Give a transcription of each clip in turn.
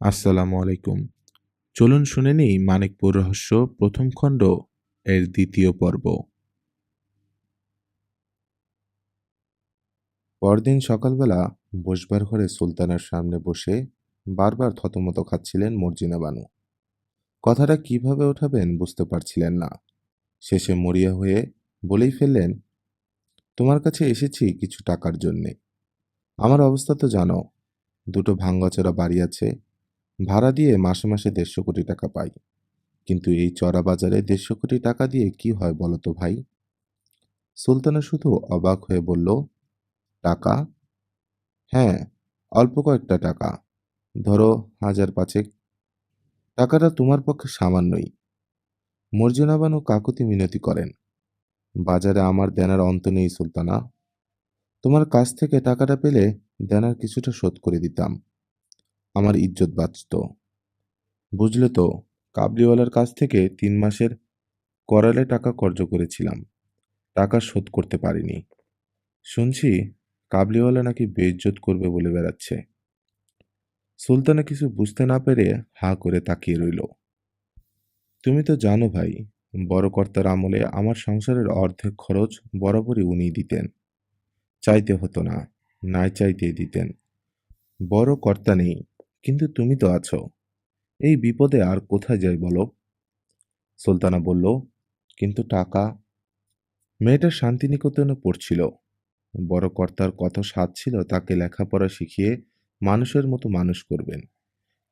আসসালামু আলাইকুম। চলুন শুনে নিই মানিকপুর রহস্য প্রথম খণ্ড এর দ্বিতীয় পর্ব। পরদিন সকালবেলা বসবার ঘরে সুলতানের সামনে বসে বারবার থতমত খাচ্ছিলেন মর্জিনা বানু। কথাটা কিভাবে ওঠাবেন বুঝতে পারছিলেন না। শেষে মরিয়া হয়ে বলেই ফেললেন, তোমার কাছে এসেছি কিছু টাকার জন্যে। আমার অবস্থা তো জানো, দুটো ভাঙাচোরা বাড়ি আছে, ভাড়া দিয়ে মাসে মাসে 150 কোটি টাকা পাই। কিন্তু এই চড়া বাজারে 150 কোটি টাকা দিয়ে কি হয় বলো তো ভাই? সুলতানা শুধু অবাক হয়ে বলল, টাকা? হ্যাঁ, অল্প কয়েকটা টাকা, ধরো 1,000 5 টাকাটা তোমার পক্ষে সামান্যই। মর্জিনা বানু কাকুতি মিনতি করেন, বাজারে আমার দেনার অন্ত নেই সুলতানা। তোমার কাছ থেকে টাকাটা পেলে দেনার কিছুটা শোধ করে দিতাম, আমার ইজ্জত বাঁচত। বুঝলে তো, কাবলিওয়ালার কাছ থেকে 3 মাসের করালে টাকা কর্জ করেছিলাম, টাকা শোধ করতে পারিনি। শুনছি কাবলিওয়ালা নাকি বেইজ্জত করবে বলে বেড়াচ্ছে। সুলতানা কিছু বুঝতে না পেরে হাঁ করে তাকিয়ে রইল। তুমি তো জানো ভাই, বড় কর্তার আমলে আমার সংসারের অর্ধেক খরচ বরাবরই উনিই দিতেন। চাইতে হতো না, নাই চাইতেই দিতেন। বড় কর্তা নেই, কিন্তু তুমি তো আছো। এই বিপদে আর কোথায় যাই বলো? সুলতানা বলল, কিন্তু টাকা? মেয়েটা শান্তিনিকেতনে পড়ছিল। বড় কর্তার কত সাধ ছিল তাকে লেখাপড়া শিখিয়ে মানুষের মতো মানুষ করবেন,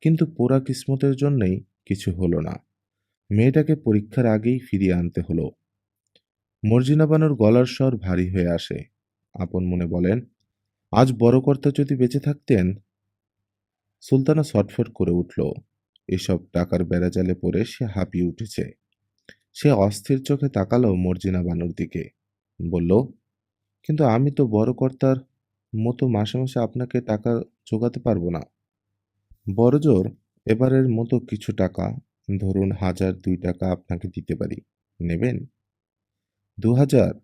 কিন্তু পোড়া কিসমতের জন্যই কিছু হলো না। মেয়েটাকে পরীক্ষার আগেই ফিরিয়ে আনতে হলো। মর্জিনা বানুর গলার স্বর ভারী হয়ে আসে। আপন মনে বলেন, আজ বড় কর্তা যদি বেঁচে থাকতেন। সুলতানা ছটফট করে উঠল। এসব টাকার বেড়াজালে পড়ে সে হাঁপিয়ে উঠেছে। সে অস্থির চোখে তাকালো মর্জিনা বানুর দিকে, বলল, কিন্তু আমি তো বড় কর্তার মতো মাসে মাসে আপনাকে টাকা জোগাতে পারবো না। বড়জোর এবারের মতো কিছু টাকা, ধরুন 1,002 টাকা আপনাকে দিতে পারি, নেবেন? 2,000?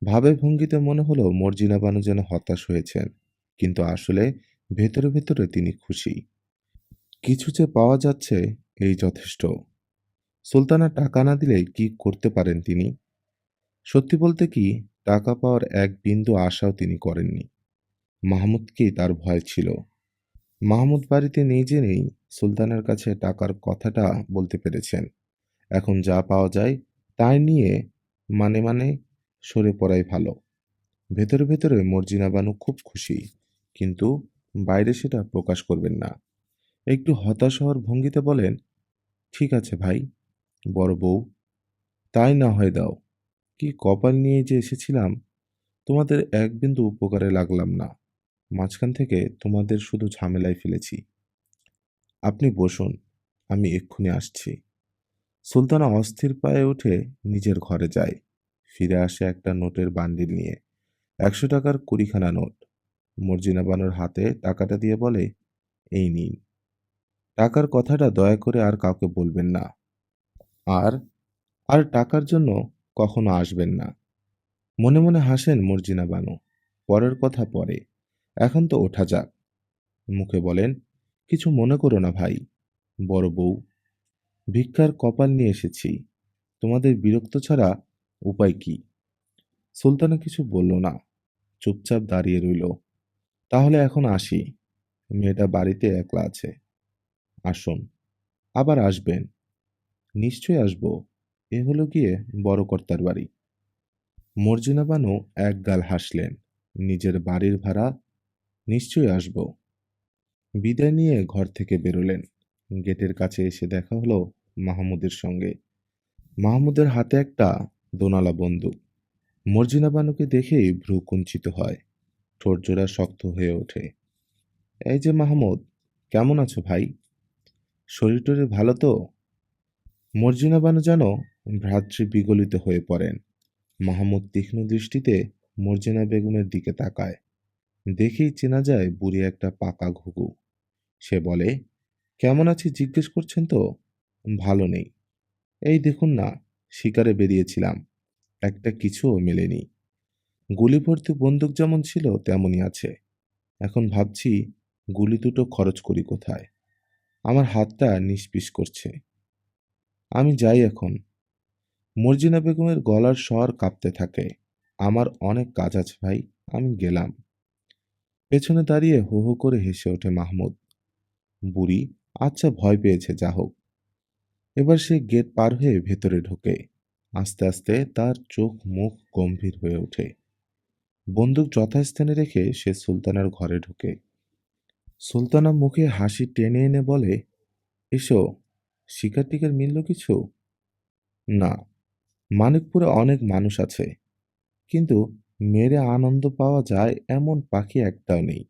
ভাবে ভঙ্গিতে মনে হলো মর্জিনা বানু যেন হতাশ হয়েছেন, কিন্তু আসলে ভেতরে ভেতরে তিনি খুশি। কিছু যে পাওয়া যাচ্ছে, এই যথেষ্ট। সুলতানা টাকা না দিলে কি করতে পারেন তিনি? সত্যি বলতে কি, টাকা পাওয়ার এক বিন্দু আশাও তিনি করেননি। মাহমুদকেই তার ভয় ছিল। মাহমুদ বাড়িতে নেই জেনেই সুলতানের কাছে টাকার কথাটা বলতে পেরেছেন। এখন যা পাওয়া যায় তাই নিয়ে মানে মানে সরে পড়াই ভালো। ভেতরে ভেতরে মর্জিনা বানু খুব খুশি, কিন্তু বাইরে সেটা প্রকাশ করবেন না। একটু হতাশ হওয়ার ভঙ্গিতে বলেন, ঠিক আছে ভাই, বড় বউ, তাই না হয় দাও। কি কপাল নিয়ে যে এসেছিলাম, তোমাদের এক বিন্দু উপকারে লাগলাম না। মাঝখান থেকে তোমাদের শুধু ঝামেলায় ফেলেছি। আপনি বসুন, আমি এক্ষুনি আসছি। সুলতানা অস্থির পায়ে উঠে নিজের ঘরে যায়। ফিরে আসে একটা নোটের বান্ডিল নিয়ে, 100 টাকার 20খানা নোট। মর্জিনা বানুর হাতে টাকাটা দিয়ে বলে, এই নিন। টাকার কথাটা দয়া করে আর কাউকে বলবেন না। আর আর টাকার জন্য কখনো আসবেন না। মনে মনে হাসেন মর্জিনা বানু। পরের কথা পরে, এখন তো ওঠা যাক। মুখে বলেন, কিছু মনে করো না ভাই, বড় বউ, ভিক্ষার কপাল নিয়ে এসেছি, তোমাদের বিরক্ত ছাড়া উপায় কি? সুলতানা কিছু বলল না, চুপচাপ দাঁড়িয়ে রইল। তাহলে এখন আসি, মেয়েটা বাড়িতে একলা আছে। আসুন, আবার আসবেন। নিশ্চয়ই আসবো, এ হলো গিয়ে বড় কর্তার বাড়ি। মর্জিনা বানু একগাল হাসলেন। নিজের বাড়ির ভাড়া, নিশ্চয়ই আসবো। বিদায় নিয়ে ঘর থেকে বেরোলেন। গেটের কাছে এসে দেখা হলো মাহমুদের সঙ্গে। মাহমুদের হাতে একটা দোনালা বন্দুক। মর্জিনা বানুকে দেখেই ভ্রু কুঞ্চিত হয়, ঠোঁটজোড়া শক্ত হয়ে ওঠে। এই যে মাহমুদ, কেমন আছো ভাই? শরীর টরীর ভালো তো? মর্জিনা বানু যেন ভ্রাতৃ বিগলিত হয়ে পড়েন। মাহমুদ তীক্ষ্ণ দৃষ্টিতে মর্জিনা বেগমের দিকে তাকায়। দেখেই চেনা যায় বুড়ি একটা পাকা ঘুঘু। সে বলে, কেমন আছি জিজ্ঞেস করছেন তো? ভালো নেই। এই দেখুন না, শিকারে বেরিয়েছিলাম, একটা কিছুও মেলেনি। গুলি ভর্তি বন্দুক যেমন ছিল তেমনই আছে। এখন ভাবছি গুলি দুটো খরচ করি কোথায়। আমার হাতটা নিষ্পিস করছে। আমি যাই এখন। মর্জিনা বেগমের গলার স্বর কাঁপতে থাকে। আমার অনেক কাজ আছে ভাই, আমি গেলাম। পেছনে দাঁড়িয়ে হো হো করে হেসে ওঠে মাহমুদ। বুড়ি আচ্ছা ভয় পেয়েছে, যা হোক। এবার সে গেট পার হয়ে ভেতরে ঢোকে। আস্তে আস্তে তার চোখ মুখ গম্ভীর হয়ে ওঠে। বন্দুক যথাস্থানে রেখে সে সুলতানার ঘরে ঢোকে। সুলতানা মুখে হাসি টেনে এনে বলে, এসো, শিকার টিকার মিলল কিছু? না, মানিকপুরে অনেক মানুষ আছে, কিন্তু মেরে আনন্দ পাওয়া যায় এমন পাখি একটাও নেই।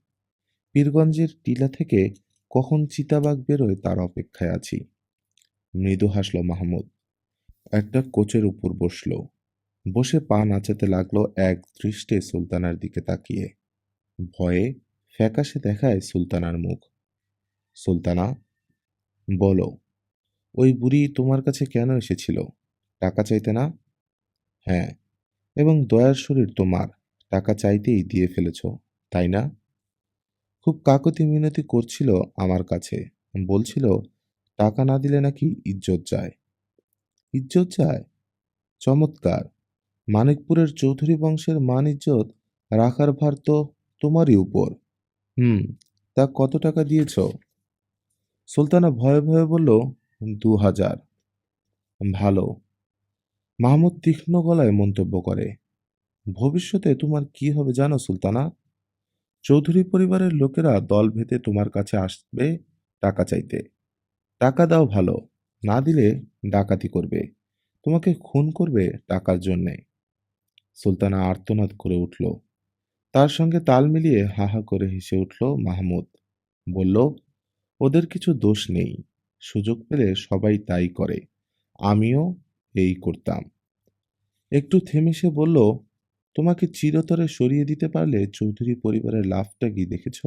পীরগঞ্জের টিলা থেকে কখন চিতাবাঘ বেরোয় তার অপেক্ষায় আছি। মৃদু হাসল মাহমুদ। একটা কোচের উপর বসল। বসে পা নাচাতে লাগলো এক দৃষ্টে সুলতানার দিকে তাকিয়ে। ভয়ে ফ্যাকাশে দেখায় সুলতানার মুখ। সুলতানা, বলো, ওই বুড়ি তোমার কাছে কেন এসেছিল? টাকা চাইতে না? হ্যাঁ, এবং দয়ার শরীর তোমার টাকা চাইতেই দিয়ে ফেলেছ, তাই না? খুব কাকুতি মিনতি করছিল আমার কাছে। বলছিল টাকা না দিলে নাকি ইজ্জত যায়। ইজ্জত যায়? চমৎকার। মানিকপুরের চৌধুরী বংশের মান ইজ্জত রাখার ভার তো তোমারই উপর। হুম, তা কত টাকা দিয়েছ? সুলতানা ভয়ে ভয়ে বলল, ২,০০০। ভালো। মাহমুদ তীক্ষ্ণ গলায় মন্তব্য করে, ভবিষ্যতে তোমার কি হবে জানো সুলতানা? চৌধুরী পরিবারের লোকেরা দল ভেদে তোমার কাছে আসবে টাকা চাইতে। টাকা দাও ভালো, না দিলে ডাকাতি করবে, তোমাকে খুন করবে টাকার জন্যে। সুলতানা আর্তনাদ করে উঠল। তার সঙ্গে তাল মিলিয়ে হা হা করে হেসে উঠল মাহমুদ। বলল, ওদের কিছু দোষ নেই, সুযোগ পেলে সবাই তাই করে, আমিও এই করতাম। একটু থেমে সে বলল, তোমাকে চিরতরে সরিয়ে দিতে পারলে চৌধুরী পরিবারের লাভটা কি দেখেছ?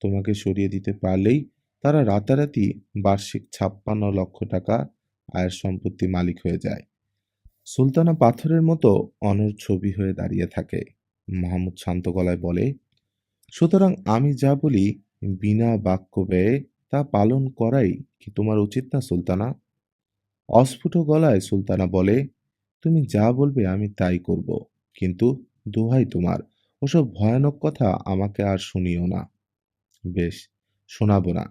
তোমাকে সরিয়ে দিতে পারলেই তারা রাতারাতি বার্ষিক ৫৬ লক্ষ টাকা আয়ের সম্পত্তি মালিক হয়ে যায়। সুলতানা পাথরের মতো অনড় ছবি হয়ে দাঁড়িয়ে থাকে। মাহমুদ শান্ত গলায় বলে, সুতরাং আমি যা বলি বিনা বাক্য ব্যয়ে তা পালন করাই কি তোমার উচিত না সুলতানা? অস্ফুট গলায় সুলতানা বলে, তুমি যা বলবে আমি তাই করব, কিন্তু দোহাই তোমার, ওসব ভয়ানক কথা আমাকে আর শুনিও না। বেশ, শোনাবো না।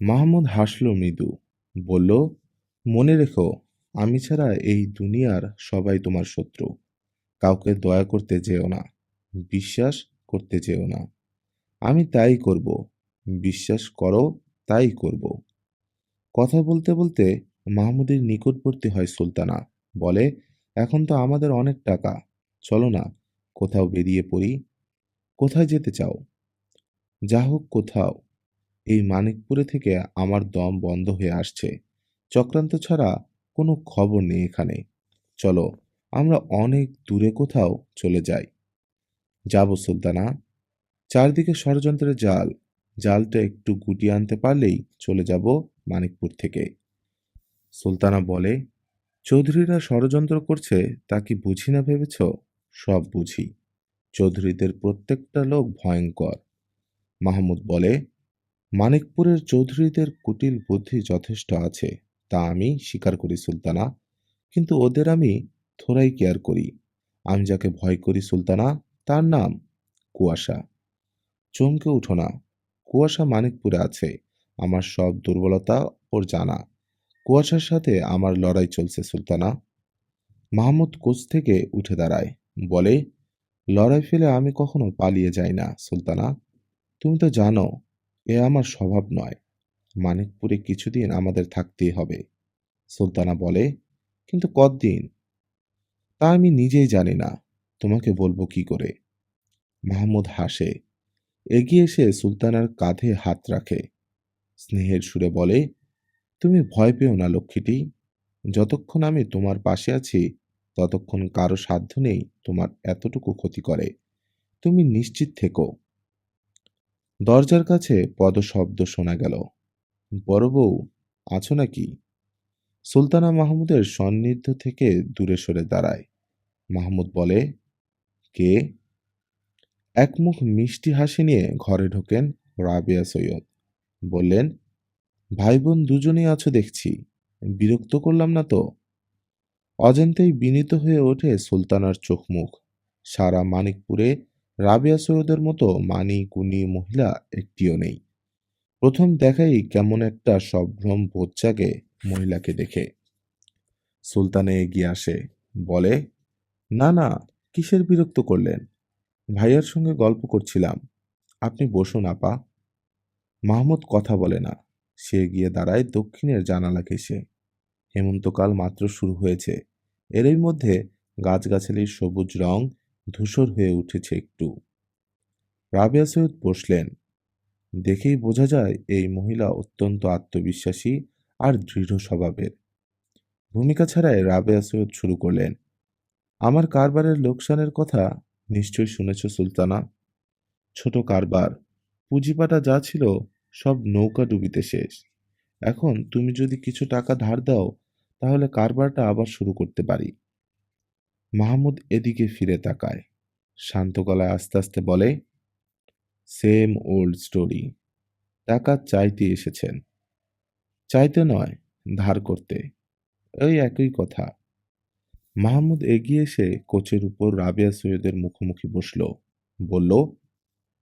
মাহমুদ হাসল মৃদু। বলল, মনে রেখো, আমি ছাড়া এই দুনিয়ার সবাই তোমার শত্রু। কাউকে দয়া করতে যেও না, বিশ্বাস করতে যেও না। আমি তাই করব, বিশ্বাস করো, তাই করব। কথা বলতে বলতে মাহমুদের নিকটবর্তী হয় সুলতানা। বলে, এখন তো আমাদের অনেক টাকা, চলো না কোথাও বেরিয়ে পড়ি। কোথায় যেতে চাও? যা হোক কোথাও। এই মানিকপুরে থেকে আমার দম বন্ধ হয়ে আসছে। চক্রান্ত ছাড়া কোনো খবর নেই এখানে। চলো, আমরা অনেক দূরে কোথাও চলে যাই। যাব সুলতানা। চারদিকে ষড়যন্ত্রের জাল। জালটা একটু গুটিয়ে আনতে পারলেই চলে যাব মানিকপুর থেকে। সুলতানা বলে, চৌধুরীরা ষড়যন্ত্র করছে তা কি বুঝি না ভেবেছ? সব বুঝি। চৌধুরীদের প্রত্যেকটা লোক ভয়ঙ্কর। মাহমুদ বলে, মানিকপুরের চৌধুরীদের কুটিল বুদ্ধি যথেষ্ট আছে, তা আমি স্বীকার করি সুলতানা, কিন্তু ওদের আমি থোড়াই কেয়ার করি। আমি যাকে ভয় করি সুলতানা, তার নাম কুয়াশা। চমকে উঠো না। কুয়াশা মানিকপুরে আছে। আমার সব দুর্বলতা ওর জানা। কুয়াশার সাথে আমার লড়াই চলছে সুলতানা। মাহমুদ কোচ থেকে উঠে দাঁড়ায়। বলে, লড়াই ফেলে আমি কখনো পালিয়ে যাই না সুলতানা। তুমি তো জানো এ আমার স্বভাব নয়। মানিকপুরে কিছুদিন আমাদের থাকতেই হবে। সুলতানা বলে, কিন্তু কতদিন? তা আমি নিজেই জানি না, তোমাকে বলবো কি করে? মাহমুদ হাসে। এগিয়ে এসে সুলতানার কাঁধে হাত রাখে। স্নেহের সুরে বলে, তুমি ভয় পেও না লক্ষ্মীটি। যতক্ষণ আমি তোমার পাশে আছি ততক্ষণ কারো সাধ্য নেই তোমার এতটুকু ক্ষতি করে। তুমি নিশ্চিত থেকো। দরজার কাছে পদশব্দ শোনা গেল। বড় বউ, আছো নাকি? সুলতানা মাহমুদের সান্নিধ্য থেকে দূরে সরে দাঁড়ায়। মাহমুদ বলে, কে? একমুখ মিষ্টি হাসি নিয়ে ঘরে ঢোকেন রাবেয়া সৈয়দ। বললেন, ভাই বোন দুজনেই আছো দেখছি, বিরক্ত করলাম না তো? অজান্তেই বিনীত হয়ে ওঠে সুলতানার চোখ মুখ। সারা মানিকপুরে রাবেয়া সৈয়দের মতো মানি গুণী মহিলা একটিও নেই। প্রথম দেখাই কেমন একটা সম্ভ্রম বোধ জাগে মহিলাকে দেখে। সুলতানা এগিয়ে আসে, বলে, না না, কিসের বিরক্ত করলেন? ভাইয়ার সঙ্গে গল্প করছিলাম। আপনি বসুন আপা। মাহমুদ কথা বলে না। সে গিয়ে দাঁড়ায় দক্ষিণের জানালা ঘেঁষে। হেমন্তকাল মাত্র শুরু হয়েছে। এরই মধ্যে গাছগাছালির সবুজ রং ধূসর হয়ে উঠেছে একটু। রাবেয়া সৈয়দ বসলেন। দেখেই বোঝা যায় এই মহিলা অত্যন্ত আত্মবিশ্বাসী আর দৃঢ় স্বভাবের। ভূমিকা ছাড়াই রাবেয়া সৈয়দ শুরু করলেন, আমার কারবারের লোকসানের কথা নিশ্চয়ই শুনেছ সুলতানা। ছোট কারবার, পুঁজিপাটা যা ছিল সব নৌকা ডুবিতে শেষ। এখন তুমি যদি কিছু টাকা ধার দাও তাহলে কারবারটা আবার শুরু করতে পারি। মাহমুদ এদিকে ফিরে তাকায়। শান্ত গলায় আস্তে আস্তে বলে, সেম ওল্ড স্টোরি। টাকা চাইতে এসেছেন। চাইতে নয়, ধার করতে। ওই একই কথা। মাহমুদ এগিয়ে এসে কোচের উপর রাবেয়া সৈয়দের মুখোমুখি বসল। বলল,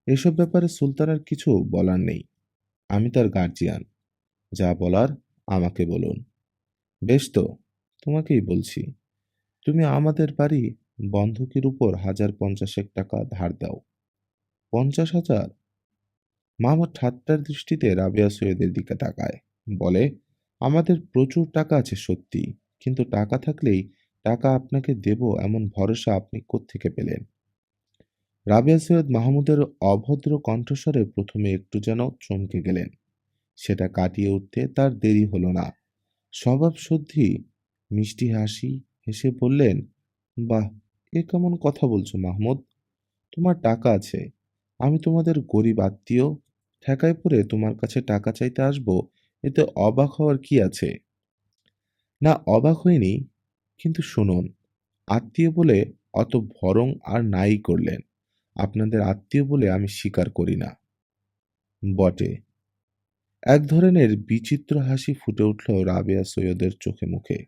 এসব ব্যাপারে সুলতানের কিছু বলার নেই। আমি তার গার্জিয়ান। যা বলার আমাকে বলুন। বেশ তো, তোমাকেই বলছি। তুমি আমাদের বাড়ি বন্ধকের উপর ১,০৫০ টাকা ধার দাও। ৫০,০০০? মাহমুদ ঠাট্টার দৃষ্টিতে রাবেয়া সৈয়দের দিকে তাকায়। বলে, আমাদের প্রচুর টাকা আছে সত্যি, কিন্তু টাকা থাকলেই টাকা আপনাকে দেব এমন ভরসা আপনি কোত্থেকে পেলেন? রাবেয়া সৈয়দ মাহমুদের অভদ্র কণ্ঠস্বরে প্রথমে একটু যেন চমকে গেলেন। সেটা কাটিয়ে উঠতে তার দেরি হলো না। স্বভাব শুদ্ধি মিষ্টি হাসি হেসে বললেন, বাহ, এ কেমন কথা বলছো মাহমুদ? তোমার টাকা আছে, আমি তোমাদের গরিব আত্মীয়, ঠেকায় পড়ে তোমার কাছে টাকা চাইতে আসবো, এতে অবাক হওয়ার কি আছে? না, অবাক হইনি, কিন্তু শুনুন, আত্মীয় বলে অত ভরং আর নাই করলেন। আপনাদের আত্মীয় বলে আমি স্বীকার করি না। বটে। এক ধরনের বিচিত্র হাসি ফুটে উঠল রাবেয়া সৈয়দের চোখে মুখে।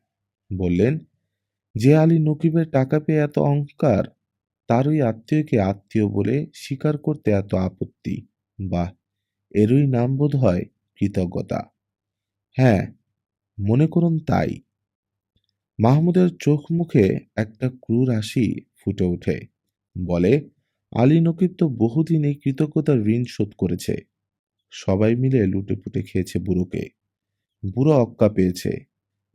বললেন, যে আলী নকিবের টাকা পেয়ে এত অহংকার, তারই আত্মীয়কে আত্মীয় বলে স্বীকার করতে এত আপত্তি। বাহ, এরই নাম বোধ হয় কৃতজ্ঞতা। হ্যাঁ, মনে করুন তাই। মাহমুদের চোখ মুখে একটা ক্রূর হাসি ফুটে ওঠে। বলে, আলী নকিব তো বহুদিন এই কৃতজ্ঞতার ঋণ শোধ করেছে। সবাই মিলে লুটেপুটে খেয়েছে বুড়োকে। বুড়ো অক্কা পেয়েছে।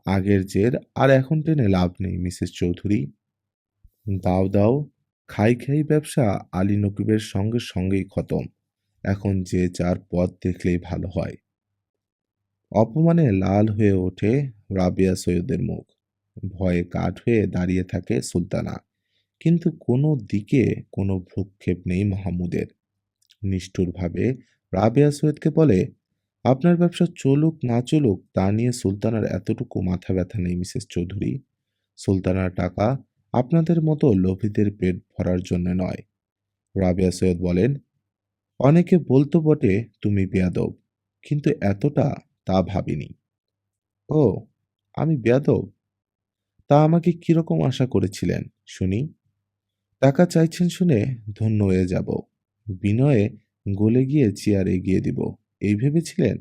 আগের জের আর এখন টেনে লাভ নেই মিসেস চৌধুরী। দাও দাও, খাই খাই ব্যবসা আলী নকিবের সঙ্গে সঙ্গেই খতম। এখন যে যার পথ দেখলেই ভালো হয়। অপমানে লাল হয়ে ওঠে রাবেয়া সৈয়দের মুখ। ভয়ে কাঠ হয়ে দাঁড়িয়ে থাকে সুলতানা। কিন্তু কোনো দিকে কোনো ভ্রুক্ষেপ নেই মাহমুদের। নিষ্ঠুরভাবে রাবেয়া সৈয়দকে বলে, আপনার ব্যবসা চলুক না চলুক তা নিয়ে সুলতানার এতটুকু মাথা ব্যথা নেই মিসেস চৌধুরী। সুলতানার টাকা আপনাদের মতো লোভীদের পেট ভরার জন্য নয়। রাবেয়া সৈয়দ বলেন, অনেকে বলতো বটে তুমি বেয়াদব, কিন্তু এতটা তা ভাবিনি। ও, আমি বেয়াদব? তা আমাকে কিরকম আশা করেছিলেন শুনি? টাকা চাইছেন শুনে ধন্য হয়ে যাব, বিনয়ে গলে গিয়ে চেয়ার এগিয়ে দিব, এই ভেবেছিলেন?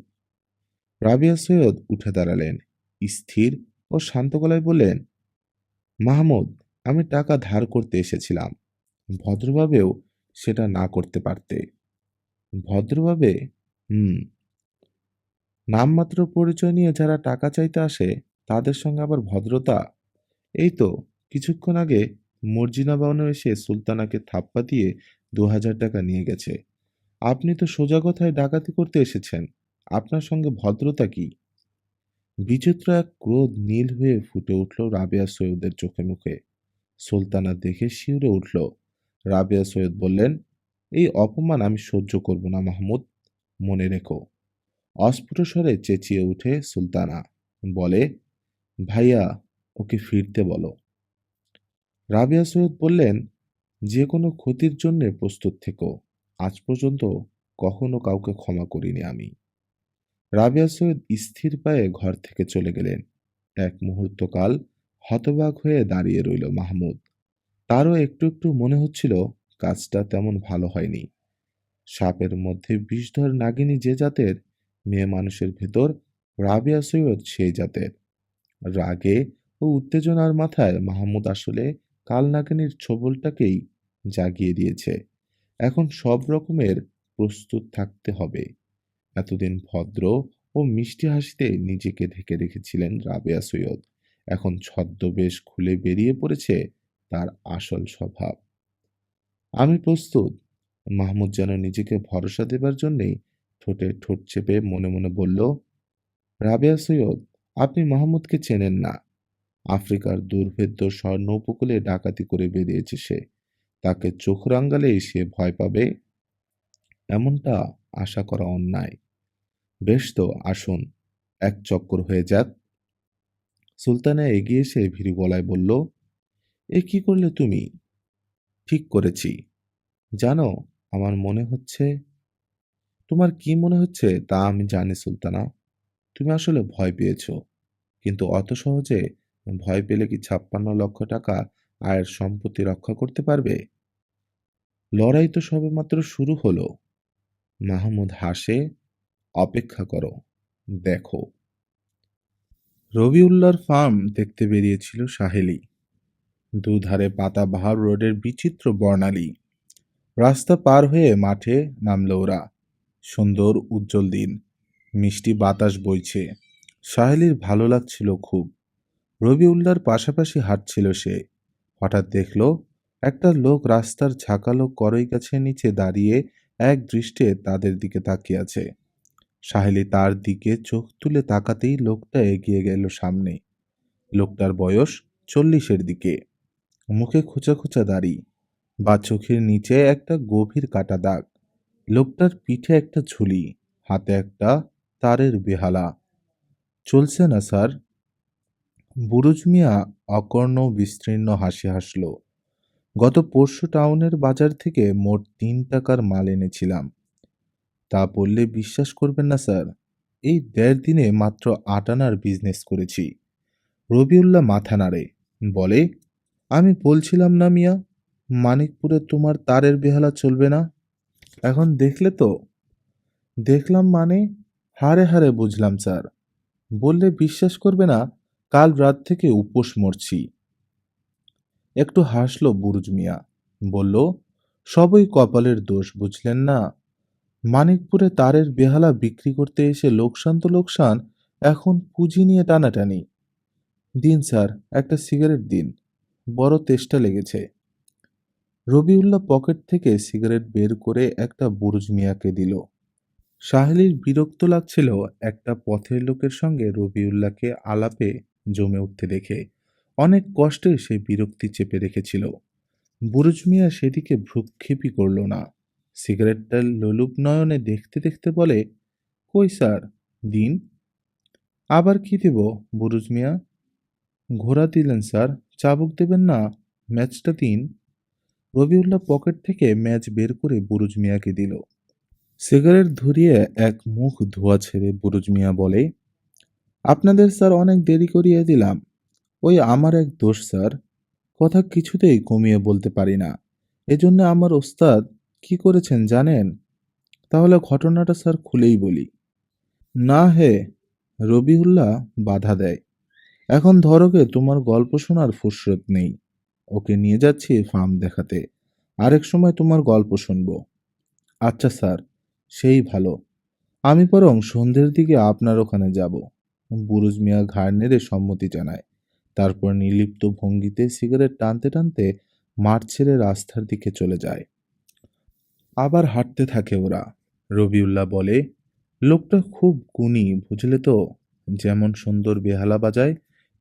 রাবেয়া সৈয়দ উঠে দাঁড়ালেন। স্থির ও শান্ত গলায় বললেন, মাহমুদ, আমি টাকা ধার করতে এসেছিলাম। ভদ্রভাবেও সেটা না করতে পারতে। ভদ্রভাবে? হুম। নামমাত্র পরিচয় নিয়ে যারা টাকা চাইতে আসে তাদের সঙ্গে আবার ভদ্রতা? এই তো কিছুক্ষণ আগে মর্জিনা বানু এসে সুলতানাকে থাপ্পা দিয়ে ২,০০০ টাকা নিয়ে গেছে। আপনি তো সোজা কথায় ডাকাতি করতে এসেছেন। আপনার সঙ্গে ভদ্রতা কি? বিচিত্র এক ক্রোধ নীল হয়ে ফুটে উঠল রাবেয়া সৈয়দের চোখে মুখে। সুলতানা দেখে শিউরে উঠল। রাবেয়া সৈয়দ বললেন, এই অপমান আমি সহ্য করব না মাহমুদ, মনে রেখো। অস্ফুট স্বরে চেঁচিয়ে উঠে সুলতানা। বলে, ভাইয়া, ওকে ফিরতে বলো। রাবেয়া সৈয়দ বললেন, যে কোনো ক্ষতির জন্যে প্রস্তুত থেকো। আজ পর্যন্ত কখনো কাউকে ক্ষমা করিনি আমি। রাবেয়া সৈয়দ স্থির পায়ে ঘর থেকে চলে গেলেন। এক মুহূর্তকাল হতবাক হয়ে দাঁড়িয়ে রইল মাহমুদ। তারও একটু একটু মনে হচ্ছিল কাজটা তেমন ভালো হয়নি। সাপের মধ্যে বিষধর নাগিনী যে জাতের, মেয়ে মানুষের ভেতর রাবেয়া সৈয়দ সেই জাতের। রাগে ও উত্তেজনার মাথায় মাহমুদ আসলে কাল নাগিনীর ছোবলটাকেই জাগিয়ে দিয়েছে। এখন সব রকমের প্রস্তুত থাকতে হবে। এতদিন ভদ্র ও মিষ্টি হাসিতে নিজেকে ঢেকে রেখেছিলেন রাবেয়া সৈয়দ। এখন ছদ্মবেশ খুলে বেরিয়ে পড়েছে তার আসল স্বভাব। আমি প্রস্তুত। মাহমুদ যেন নিজেকে ভরসা দেবার জন্যেই ঠোঁটে ঠোঁট চেপে মনে মনে বলল, রাবেয়া সৈয়দ, আপনি মাহমুদকে চেনেন না। আফ্রিকার দুর্ভেদ্য স্বর্ণ উপকূলে ডাকাতি করে বেরিয়েছে সে। তাকে চোখ রাঙালেই সে ভয় পাবে, এমনটা আশা করা অন্যায়। বেশ তো, আসুন, এক চক্কর হয়ে যাক। সুলতানা এগিয়ে এসে ভীরু গলায় বলল, এ কি করলে তুমি? ঠিক করেছি। জানো, আমার মনে হচ্ছে। তোমার কি মনে হচ্ছে তা আমি জানি সুলতানা। তুমি আসলে ভয় পেয়েছো। কিন্তু অত সহজে ভয় পেলে কি ৫৬ লক্ষ টাকা আয়ের সম্পত্তি রক্ষা করতে পারবে? লড়াই তো সবেমাত্র শুরু হলো। মাহমুদ হাসে। অপেক্ষা করো, দেখো। রবিউল্লাহর ফার্ম দেখতে বেরিয়েছিল সাহেলি। দুধারে পাতাবাহার রোডের বিচিত্র বর্ণালী। রাস্তা পার হয়ে মাঠে নামল ওরা। সুন্দর উজ্জ্বল দিন, মিষ্টি বাতাস বইছে। সাহেলির ভালো লাগছিল খুব। রবিউল্লাহর পাশাপাশি হাঁটছিল সে। হঠাৎ দেখল একটা লোক রাস্তার ঝাঁকালো কড়ই গাছের নিচে দাঁড়িয়ে এক দৃষ্টে তাদের দিকে তাকিয়ে আছে। সাহেলি তার দিকে চোখ তুলে তাকাতেই লোকটা এগিয়ে গেল সামনে। লোকটার বয়স ৪০-এর দিকে। মুখে খোঁচা খোঁচা দাড়ি, বা চোখের নিচে একটা গভীর কাটা দাগ। লোকটার পিঠে একটা ঝুলি, হাতে একটা তারের বেহালা। চলছে না স্যার? বুরুজ মিয়া অকর্ণ বিস্তীর্ণ হাসি হাসল। গত পরশু টাউনের বাজার থেকে মোট ৩ টাকার মাল এনেছিলাম। তা বললে বিশ্বাস করবেন না স্যার, এই ১.৫ দিনে মাত্র ৮ আনার বিজনেস করেছি। রবিউল্লাহ মাথা নাড়ে, বলে, আমি বলছিলাম না মিয়া, মানিকপুরে তোমার তারের বেহালা চলবে না। এখন দেখলে তো? দেখলাম মানে? হাড়ে হাড়ে বুঝলাম স্যার। বললে বিশ্বাস করবে না, কাল রাত থেকে উপোস মরছি। একটু হাসল বুরুজ মিয়া, বলল, সবই কপালের দোষ, বুঝলেন না? মানিকপুরে তারের বেহালা বিক্রি করতে এসে লোকসান তো লোকসান, এখন পুঁজি নিয়ে টানাটানি। দিন স্যার, একটা সিগারেট দিন, বড় তেষ্টা লেগেছে। রবিউল্লাহ পকেট থেকে সিগারেট বের করে একটা বুরুজ মিয়াকে দিল। সাহেলির বিরক্ত লাগছিল একটা পথের লোকের সঙ্গে রবিউল্লাহকে আলাপে জমে উঠতে দেখে। অনেক কষ্টে সে বিরক্তি চেপে রেখেছিল। বুরুজ মিয়া সেদিকে ভ্রুক্ষেপই করল না। সিগারেটটা লোলুপ নয়নে দেখতে দেখতে বলে, কই স্যার, দিন। আবার কি দেব বুরুজ মিয়া? ঘোড়া দিলেন স্যার, চাবুক দেবেন না, ম্যাচটা দিন। রবিউল্লাহ পকেট থেকে ম্যাচ বের করে বুরুজ মিয়াকে দিল। সিগারেট ধরিয়ে এক মুখ ধোঁয়া ছেড়ে বুরুজ মিয়া বলে, আপনাদের স্যার অনেক দেরি করিয়ে দিলাম। ওই আমার এক দোষ স্যার, কথা কিছুতেই কমিয়ে বলতে পারি না। এজন্য আমার ওস্তাদ কি করেছেন জানেন? তাহলে ঘটনাটা স্যার খুলেই বলি। না হে, রবিউল্লাহ বাধা দেয়। এখন ধরোকে, তোমার গল্প শোনার ফুরসত নেই। ওকে নিয়ে যাচ্ছি ফার্ম দেখাতে, আরেক সময় তোমার গল্প শুনবো। আচ্ছা স্যার, সেই ভালো। আমি বরং সন্ধ্যের দিকে আপনার ওখানে যাব। বুরুজ মিয়া ঘাড় নেড়ে সম্মতি জানায়। তারপর নির্লিপ্ত ভঙ্গিতে সিগারেট টানতে টানতে মাঠ ছেড়ে রাস্তার দিকে চলে যায়। আবার হাঁটতে থাকে ওরা। রবিউল্লাহ বলে, লোকটা খুব গুণী, বুঝলে তো। যেমন সুন্দর বেহালা বাজায়,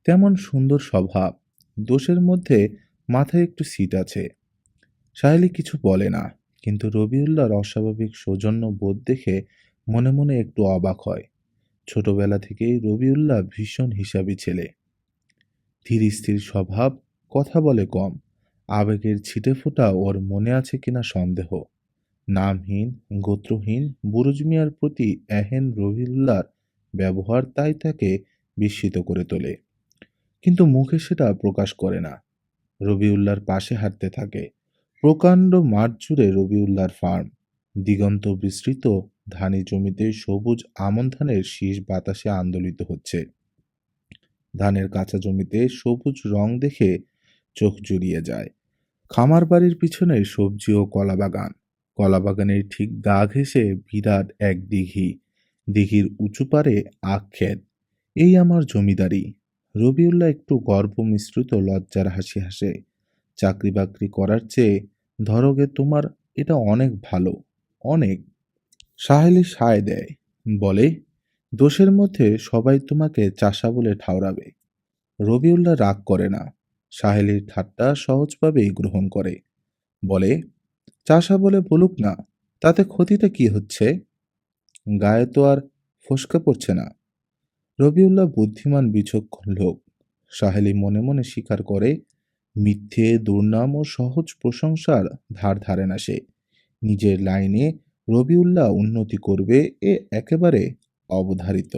তেমন সুন্দর স্বভাব। দোষের মধ্যে মাথায় একটু সিট আছে। সাহেলি কিছু বলে না, কিন্তু রবিউল্লাহর অস্বাভাবিক সৌজন্য বোধ দেখে মনে মনে একটু অবাক হয়। ছোটবেলা থেকেই রবিউল্লাহ ভীষণ হিসাবী ছেলে। ধীর স্থির স্বভাব, কথা বলে কম। আবেগের ছিটেফোঁটা ওর মনে আছে কিনা সন্দেহ। নামহীন গোত্রহীন বুরুজ মিয়ার প্রতি এহেন রবিউল্লাহর ব্যবহার তাই তাকে বিস্মিত করে তোলে, কিন্তু মুখে সেটা প্রকাশ করে না। রবিউল্লাহর পাশে হাঁটতে থাকে। প্রকাণ্ড মাঠ জুড়ে রবিউল্লাহর ফার্ম। দিগন্ত বিস্তৃত ধানি জমিতে সবুজ আমন ধানের শীষ বাতাসে আন্দোলিত হচ্ছে। ধানের কাঁচা জমিতে সবুজ রং দেখে চোখ জুড়িয়ে যায়। খামার বাড়ির পিছনে সবজি ও কলা বাগান। কলা বাগানের ঠিক গা ঘেঁষে বিরাট এক দিঘি। দিঘির উঁচু পারে আখ ক্ষেত। এই আমার জমিদারি। রবিউল্লাহ একটু গর্ব মিশ্রিত লজ্জার হাসি হাসে। চাকরি বাকরি করার চেয়ে ধরোগে তোমার এটা অনেক ভালো, অনেক। সাহেলি সায় দেয়, বলে, দোষের মধ্যে সবাই তোমাকে চাষা বলে ঠাওরাবে। রবিউল্লাহ রাগ করে না। সাহেলির ঠাট্টা সহজভাবেই গ্রহণ করে। বলে, চাষা বলে বলুক না, তাতে ক্ষতিটা কি হচ্ছে? গায়ে তো আর ফোস্কা পড়ছে না। রবিউল্লাহ বুদ্ধিমান বিচক্ষণ লোক। সাহেলি মনে মনে স্বীকার করে, মিথ্যে, দুর্নাম ও সহজ প্রশংসার ধার ধারে না সে। নিজের লাইনে রবিউল্লাহ উন্নতি করবে এ একেবারে অবধারিত।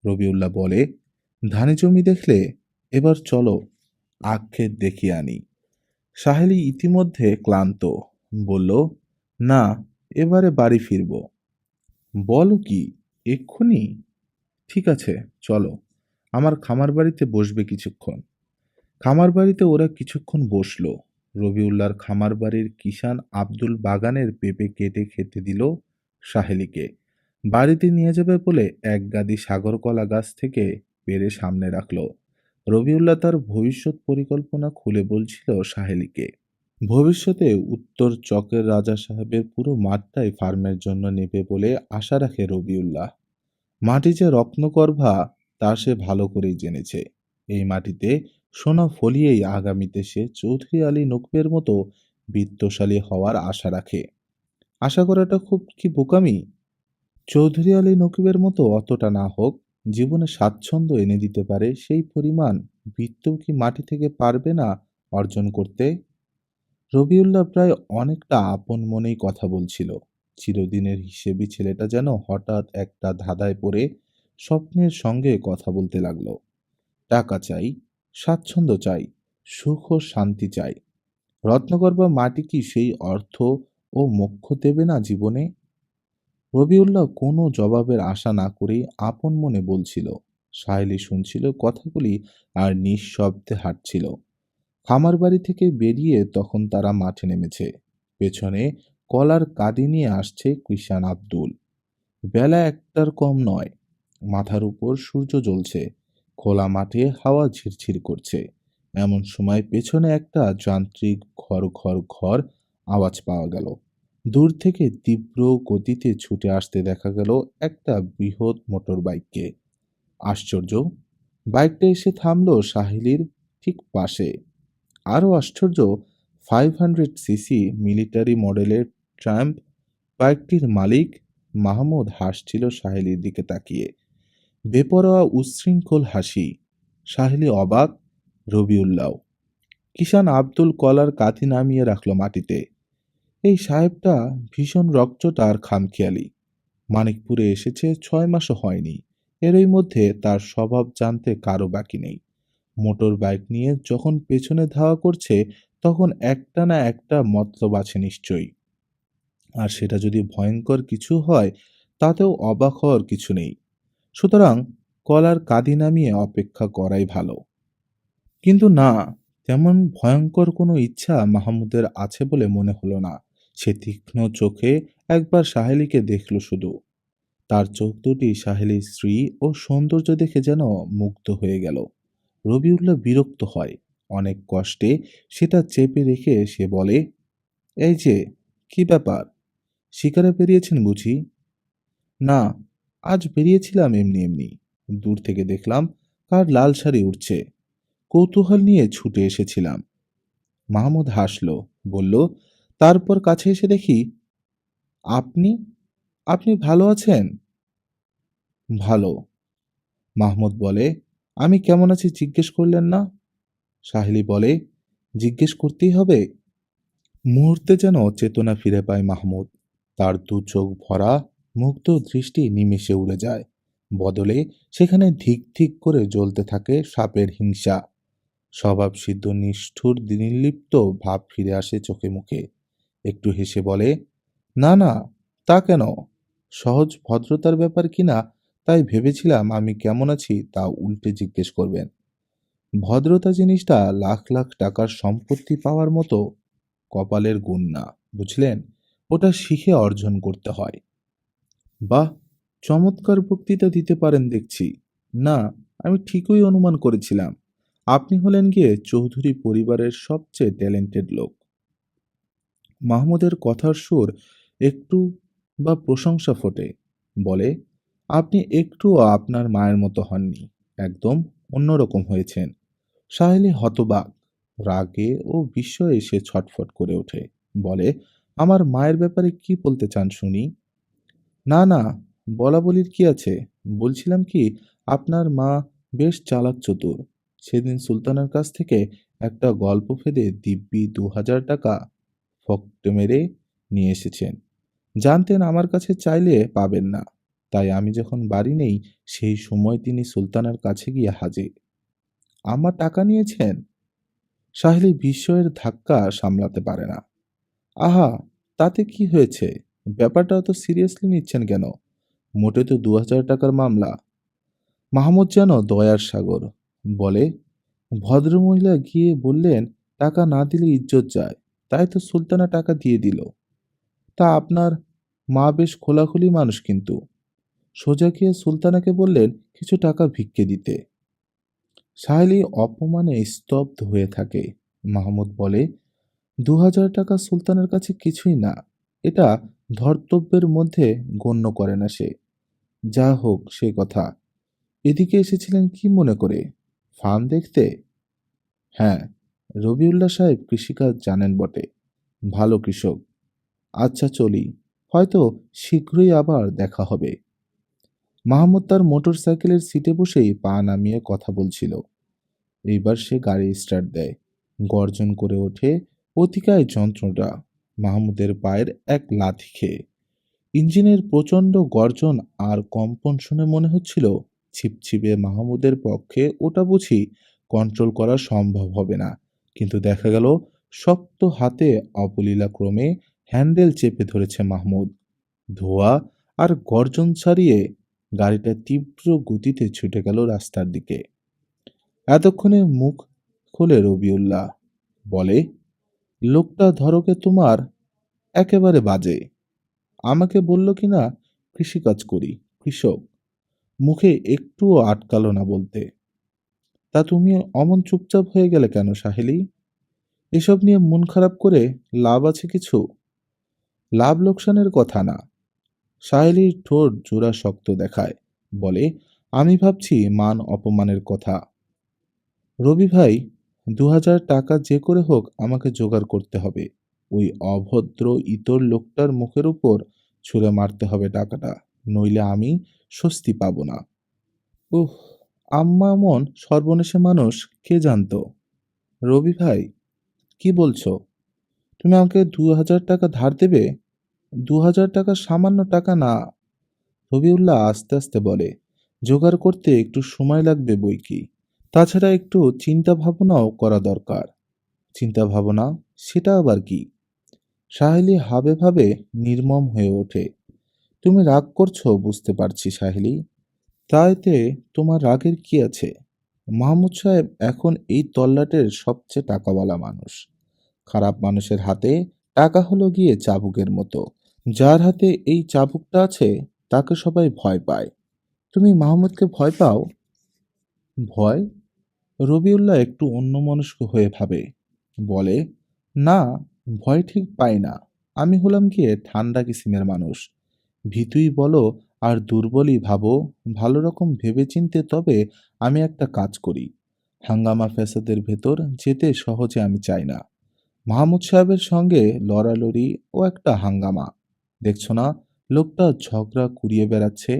রবিউল্লাহ বলে, ধানি জমি দেখলে? এবার চলো আখ ক্ষেত দেখিয়ে আনি। সাহেলি ইতিমধ্যে ক্লান্ত। বলল, না, এবারে বাড়ি ফিরব। বলো কি, এক্ষুনি? ঠিক আছে, চলো। আমার খামার বাড়িতে বসবে কিছুক্ষণ। খামার বাড়িতে ওরা কিছুক্ষণ বসল। রবিউল্লাহর খামার বাড়ির কিষান আব্দুল বাগানের পেঁপে কেটে খেতে দিল সাহেলিকে। বাড়িতে নিয়ে যাবে বলে এক গাদি সাগর কলা গাছ থেকে পেড়ে সামনে রাখল। রবিউল্লাহ তার ভবিষ্যৎ পরিকল্পনা খুলে বলছিল সাহেলিকে। ভবিষ্যতে উত্তর চকের রাজা সাহেবের পুরো মাঠটাই ফার্মের জন্য নেবে বলে আশা রাখে রবিউল্লাহ। মাটি যে রত্নগর্ভা তা সে ভালো করেই জেনেছে। এই মাটিতে সোনা ফলিয়েই আগামীতে সে চৌধুরী আলী নকবের মতো বিত্তশালী হওয়ার আশা রাখে। আশা করাটা খুব কি বোকামি? চৌধুরী আলী নকবের মতো অতটা না হোক, জীবনে স্বাচ্ছন্দ্য এনে দিতে পারে সেই পরিমাণ বিত্তও কি মাটি থেকে পারবে না অর্জন করতে? রবিউল্লাহ প্রায় অনেকটা আপন মনেই কথা বলছিল। চিরদিনের হিসেবি ছেলেটা যেন হঠাৎ একটা ধাঁধায় পড়ে স্বপ্নের সঙ্গে কথা বলতে লাগলো। টাকা চাই, স্বাচ্ছন্দ্য চাই, সুখ ও শান্তি চাই। রত্নগর্ভা মাটি কি সেই অর্থ ও মোক্ষ দেবে না জীবনে? রবিউল্লাহ কোনো জবাবের আশা না করেই আপন মনে বলছিল। সাহেলি শুনছিল কথাগুলি আর নিঃশব্দে হাঁটছিল। খামার বাড়ি থেকে বেরিয়ে তখন তারা মাঠে নেমেছে। পেছনে কলার কাঁদি নিয়ে আসছে কৃষাণ আব্দুল। বেলা একটার কম নয়। মাথার উপর সূর্য জ্বলছে। খোলা মাঠে হাওয়া ঝিরঝির করছে। এমন সময় পেছনে একটা যান্ত্রিক ঘর ঘর ঘর আওয়াজ পাওয়া গেল। দূর থেকে তীব্র গতিতে ছুটে আসতে দেখা গেল একটা বৃহৎ মোটর বাইককে। আশ্চর্য, বাইকটা এসে থামলো সাহেলির ঠিক পাশে। আরও আশ্চর্য, 500 সিসি মিলিটারি মডেলের ট্রাম্প বাইকটির মালিক মাহমুদ হাসছিল সাহেলির দিকে তাকিয়ে। বেপরোয়া উচ্ছৃঙ্খল হাসি। সাহেলি অবাক, রবিউল্লাহ। কিষান আব্দুল কলার কাঁধি নামিয়ে রাখল মাটিতে। এই সাহেবটা ভীষণ রকচটা আর খামখেয়ালি। মানিকপুরে এসেছে 6 মাসও হয়নি। এরই মধ্যে তার স্বভাব জানতে কারো বাকি নেই। মোটর বাইক নিয়ে যখন পেছনে ধাওয়া করছে তখন একটা না একটা মতলব আছে নিশ্চয়ই। আর সেটা যদি ভয়ঙ্কর কিছু হয় তাতেও অবাক হওয়ার কিছু নেই। সুতরাং কলার কাঁদি নামিয়ে অপেক্ষা করাই ভালো। কিন্তু না, তেমন ভয়ঙ্কর কোনো ইচ্ছা মাহমুদের আছে বলে মনে হলো না। সে তীক্ষ্ণ চোখে একবার সাহেলিকে দেখল শুধু। তার চোখ দুটি সাহেলির স্ত্রী ও সৌন্দর্য দেখে যেন মুগ্ধ হয়ে গেল। রবিউল্লাহ বিরক্ত হয়। অনেক কষ্টে সেটা চেপে রেখে সে বলে, এই যে, কি ব্যাপার? শিকারে বেরিয়েছেন বুঝি? না, আজ বেরিয়েছিলাম এমনি এমনি। দূর থেকে দেখলাম কার লাল শাড়ি উঠছে। কৌতূহল নিয়ে ছুটে এসেছিলাম। মাহমুদ হাসল, বলল, তারপর কাছে এসে দেখি আপনি আপনি ভালো আছেন? ভালো। মাহমুদ বলে, আমি কেমন আছি জিজ্ঞেস করলেন না? সাহেলি বলে, জিজ্ঞেস করতেই হবে। মুহূর্তে যেন চেতনা ফিরে পায় মাহমুদ। তার দু চোখ ভরা মুগ্ধ দৃষ্টি নিমেষে উড়ে যায়। বদলে সেখানে ধিক ধিক করে জ্বলতে থাকে সাপের হিংসা। স্বভাবসিদ্ধ নিষ্ঠুর নির্লিপ্ত ভাব ফিরে আসে চোখে মুখে। একটু হেসে বলে, না না, তা কেন? সহজ ভদ্রতার ব্যাপার কিনা তাই ভেবেছিলাম আমি কেমন আছি তা উল্টে জিজ্ঞেস করবেন। ভদ্রতা জিনিসটা লাখ লাখ টাকার সম্পত্তি পাওয়ার মতো কপালের গুণ না, বুঝলেন? ওটা শিখে অর্জন করতে হয়। বাহ, চমৎকার বক্তৃতা দিতে পারেন দেখছি। না, আমি ঠিকই অনুমান করেছিলাম আপনি হলেন গিয়ে চৌধুরী পরিবারের সবচেয়ে ট্যালেন্টেড লোক। মাহমুদের কথার সুর একটু বা প্রশংসা ফোটে। বলে, আপনি একটুও আপনার মায়ের মতো হননি, একদম অন্যরকম হয়েছেন। সাহেলি হতবাক, রাগে ও বিস্ময়ে সে ছটফট করে ওঠে। বলে, আমার মায়ের ব্যাপারে কি বলতে চান শুনি? না না, বলাবলির কি আছে? বলছিলাম কি, আপনার মা বেশ চালাক চতুর। সেদিন সুলতানের কাছ থেকে একটা গল্প ফেদে দিব্যি ২,০০০ টাকা ফক্টে মেরে নিয়ে এসেছেন। জানতেন আমার কাছে চাইলে পাবেন না, তাই আমি যখন বাড়ি নেই সেই সময় তিনি সুলতানের কাছে গিয়ে হাজির। আমার টাকা নিয়েছেন? সাহেলি বিস্ময়ের ধাক্কা সামলাতে পারে না। আহা, তাতে কি হয়েছে? ব্যাপারটা অত সিরিয়াসলি নিচ্ছেন কেন? মোটে তো ২,০০০ টাকার মামলা। মাহমুদ যেন দয়ার সাগর। বলে, ভদ্রমহিলা গিয়ে বললেন টাকা না দিলে ইজ্জত যায়, তাই তো সুলতানা টাকা দিয়ে দিল। তা আপনার মা বেশ খোলাখুলি মানুষ কিন্তু। সোজা গিয়ে সুলতানাকে বললেন কিছু টাকা ভিক্ষে দিতে। সাহেলি অপমানে স্তব্ধ হয়ে থাকে। মাহমুদ বলে, ২,০০০ টাকা সুলতানের কাছে কিছুই না, এটা ধর্তব্যের মধ্যে গণ্য করে না সে। যা হোক সে কথা। এদিকে এসেছিলেন কি মনে করে? ফার্ম দেখতে? হ্যাঁ, রবিউল্লাহ সাহেব কৃষিকাজ জানেন বটে, ভালো কৃষক। আচ্ছা চলি, হয়তো শীঘ্রই আবার দেখা হবে। মাহমুদ তার মোটর সাইকেলের সিটে বসেই পা নামিয়ে কথা বলছিল। এইবার সে গাড়ি স্টার্ট দেয়। গর্জন করে ওঠে অতিকায় যন্ত্রটা মাহমুদের পায়ের এক লাথি খেয়ে। ইঞ্জিনের প্রচণ্ড গর্জন আর কম্পন শুনে মনে হচ্ছিল ছিপছিপে মাহমুদের পক্ষে ওটা বুঝি কন্ট্রোল করা সম্ভব হবে না। কিন্তু দেখা গেল শক্ত হাতে অবলীলাক্রমে হ্যান্ডেল চেপে ধরেছে মাহমুদ। ধোঁয়া আর গর্জন ছাড়িয়ে গাড়িটা তীব্র গতিতে ছুটে গেল রাস্তার দিকে। এতক্ষণে মুখ খোলে রবিউল্লাহ। বলে, লোকটা ধরকে তোমার একেবারে বাজে। আমাকে বলল কিনা কৃষিকাজ করি, কৃষক। মুখে একটুও আটকালো না বলতে। তা তুমি অমন চুপচাপ হয়ে গেলে কেন সাহেলি? এসব নিয়ে মন খারাপ করে লাভ আছে কিছু? লাভ লোকসানের কথা না। সাহেলির ঠোঁট জোড়া শক্ত দেখায়। বলে, আমি ভাবছি মান অপমানের কথা। রবি ভাই, ২,০০০ টাকা যে করে হোক আমাকে জোগাড় করতে হবে। ওই অভদ্র ইতর লোকটার মুখের উপর ছুঁড়ে মারতে হবে টাকাটা, নইলে আমি স্বস্তি পাব না। উহ, আম্মা এমন সর্বনেশে মানুষ কে জানতো? রবি ভাই, কি বলছো? তুমি আমাকে ২,০০০ টাকা ধার দেবে? ২,০০০ টাকা সামান্য টাকা না। রবিউল্লাহ আস্তে আস্তে বলে, জোগাড় করতে একটু সময় লাগবে বই কি। তাছাড়া একটু চিন্তা ভাবনাও করা দরকার। চিন্তা ভাবনা? সেটা আবার কি? সাহেলি হাবে ভাবে নির্মম হয়ে ওঠে। তুমি রাগ করছো বুঝতে পারছি সাহেলি। তাইতে তোমার রাগের কি আছে? মাহমুদ সাহেব এখন এই তল্লাটের সবচেয়ে টাকাওয়ালা মানুষ। খারাপ মানুষের হাতে টাকা হলো গিয়ে চাবুকের মতো। যার হাতে এই চাবুকটা আছে তাকে সবাই ভয় পায়। তুমি মাহমুদকে ভয় পাও? ভয়? রবিউল্লাহ একটু অন্যমনস্ক হয়ে ভাবে। বলে, না, ভয় ঠিক পাই না। আমি হলাম গিয়ে ঠান্ডা কিসিমের মানুষ। ভীতুই বলো আর দুর্বলই ভাবো, ভালো রকম ভেবেচিন্তে তবে আমি একটা কাজ করি। হাঙ্গামা ফ্যাসাদের ভেতর যেতে সহজে আমি চাই না। মাহমুদ সাহেবের সঙ্গে লড়ালড়ি ও একটা হাঙ্গামা। দেখছো না লোকটা ঝগড়া কুড়িয়ে বেড়াচ্ছে।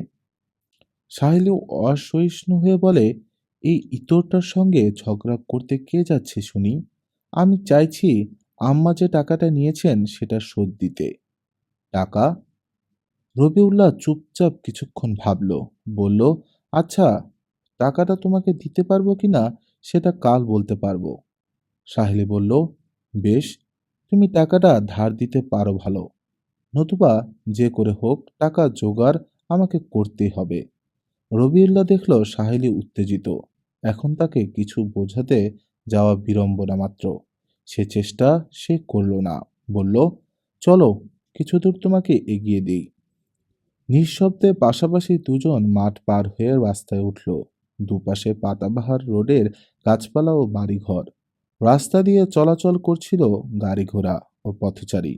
সাহেলও অসহিষ্ণু হয়ে বলে, এই ইতরটার সঙ্গে ঝগড়া করতে কে যাচ্ছে শুনি? আমি চাইছি আম্মা যে টাকাটা নিয়েছেন সেটা শোধ দিতে। টাকা? রবিউল্লাহ চুপচাপ কিছুক্ষণ ভাবল, বলল, আচ্ছা, টাকাটা তোমাকে দিতে পারবো কিনা সেটা কাল বলতে পারবো। সাহেলি বলল, বেশ, তুমি টাকাটা ধার দিতে পারো ভালো, নতুবা যে করে হোক টাকা জোগাড় আমাকে করতেই হবে। রবিউল্লাহ দেখল সাহেলি উত্তেজিত। এখন তাকে কিছু বোঝাতে যাওয়া বিড়ম্বনা মাত্র। সে করল না। বলল, চলো, কিছু দূর তোমাকে এগিয়ে দিই। নিঃশব্দে পাশাপাশি দুজন মাঠ পার হয়ে রাস্তায় উঠল। দুপাশে পাতাবাহার রোডের গাছপালা ও বাড়িঘর। রাস্তা দিয়ে চলাচল করছিল গাড়ি ঘোড়া ও পথচারী।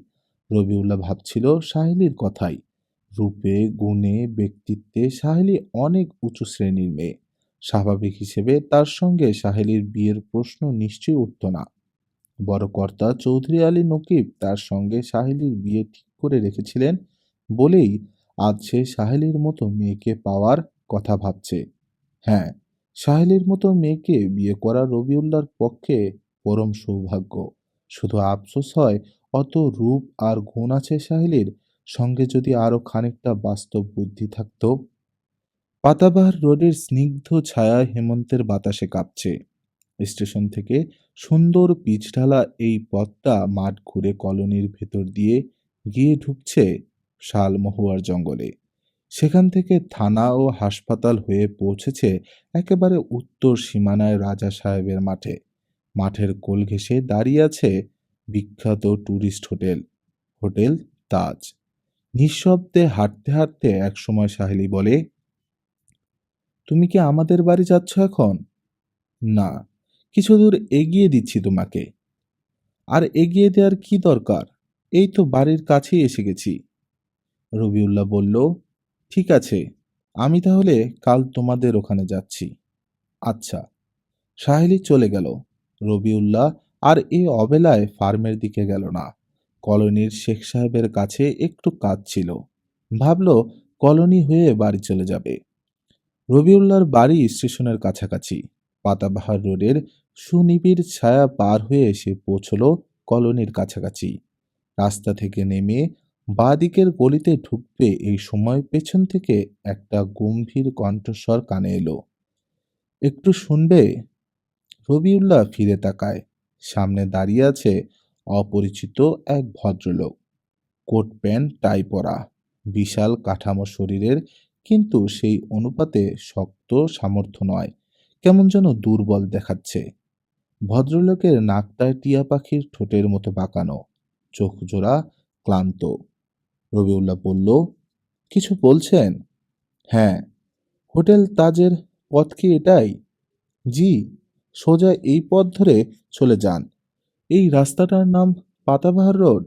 রবিউল্লাহ ভাবছিল সাহেলির কথাই। রূপে, গুণে, ব্যক্তিত্বে সাহেলি অনেক উঁচু শ্রেণীর মেয়ে। স্বাভাবিক হিসেবে তার সঙ্গে সাহেলির বিয়ের প্রশ্ন নিশ্চয়ই উঠত না। বড় কর্তা চৌধুরী আলী নকিব তার সঙ্গে সাহেলির বিয়ে ঠিক করে রেখেছিলেন বলেই আজ সে সাহেলির মতো মেয়েকে পাওয়ার কথা ভাবছে। হ্যাঁ, সাহেলির মতো মেয়েকে বিয়ে করা রবিউল্লাহর পক্ষে পরম সৌভাগ্য। শুধু আফসোস হয়, অত রূপ আর গুণ আছে সাহেলির, সঙ্গে যদি আরো খানিকটা বাস্তব বুদ্ধি থাকতো। পাতাবাহার রোডের স্নিগ্ধ ছায়ায় হেমন্তের বাতাসে কাঁপছে। স্টেশন থেকে সুন্দর পিচঢালা এই পথটা মাঠ ঘুরে কলোনির ভেতর দিয়ে গিয়ে ঢুকছে শাল মহুয়ার জঙ্গলে। সেখান থেকে থানা ও হাসপাতাল হয়ে পৌঁছেছে একেবারে উত্তর সীমানায় রাজা সাহেবের মাঠে। মাঠের কোল ঘেঁষে দাঁড়িয়ে আছে বিখ্যাত ট্যুরিস্ট হোটেল, হোটেল তাজ। নিঃশব্দে হাঁটতে হাঁটতে একসময় সাহেলি বলে, তুমি কি আমাদের বাড়ি যাচ্ছ এখন? না, কিছু দূর এগিয়ে দিচ্ছি তোমাকে। আর এগিয়ে দেওয়ার কি দরকার? এই তো বাড়ির কাছেই এসে গেছি। রবিউল্লাহ বলল, ঠিক আছে, আমি তাহলে কাল তোমাদের ওখানে যাচ্ছি। আচ্ছা। সাহেলি চলে গেল। রবিউল্লাহ আর এই অবেলায় ফার্মের দিকে গেল না। কলোনির শেখ সাহেবের কাছে একটু কাজ ছিল। ভাবল কলোনি হয়ে বাড়ি চলে যাবে। রবিউল্লাহর বাড়ি স্টেশনের কাছাকাছি। পাতাবাহার রোডের সুনিবিড় ছায়া পার হয়ে এসে পৌঁছল কলোনির কাছাকাছি। রাস্তা থেকে নেমে বাঁ দিকের গলিতে ঢুকবে এই সময় পেছন থেকে একটা গম্ভীর কণ্ঠস্বর কানে এলো, একটু শুনবে? রবিউল্লাহ ফিরে তাকায়। সামনে দাঁড়িয়ে আছে অপরিচিত এক ভদ্রলোক। কোট প্যান্ট টাই পরা, বিশাল কাঠামো শরীরের, কিন্তু সেই অনুপাতে শক্ত সামর্থ্য নয়, কেমন যেন দুর্বল দেখাচ্ছে। ভদ্রলোকের নাকটা টিয়া পাখির ঠোঁটের মতো বাঁকানো, চোখ জোড়া ক্লান্ত। রবিউল্লাহ বলল, কিছু বলছেন? হ্যাঁ। হোটেল তাজের পথ কি এটাই? জি, সোজা এই পথ ধরে চলে যান। এই রাস্তাটার নাম পাতাবাহার রোড।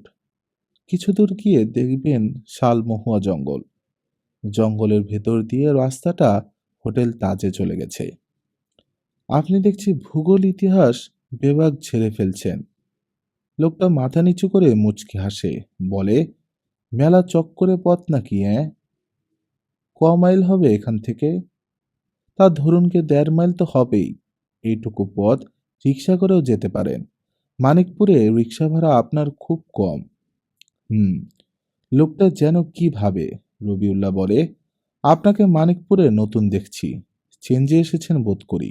কিছু দূর গিয়ে দেখবেন শাল মহুয়া জঙ্গল। জঙ্গলের ভেতর দিয়ে রাস্তাটা হোটেল তাজে চলে গেছে। আপনি দেখছি ভূগোল ইতিহাস বেবাগ ঝেড়ে ফেলছেন। লোকটা মাথা নিচু করে মুচকি হাসে, বলে, মেলা চক্করে পথ নাকি? ক মাইল হবে এখান থেকে? তা ধরুন কে ১.৫ মাইল তো হবেই। এইটুকু পথ রিক্সা করেও যেতে পারেন। মানিকপুরে রিক্সা ভাড়া আপনার খুব কম। হুম। লোকটা যেন কি ভাবে। রবিউল্লাহ বলে, আপনাকে মানিকপুরে নতুন দেখছি, চেঞ্জে এসেছেন বোধ করি।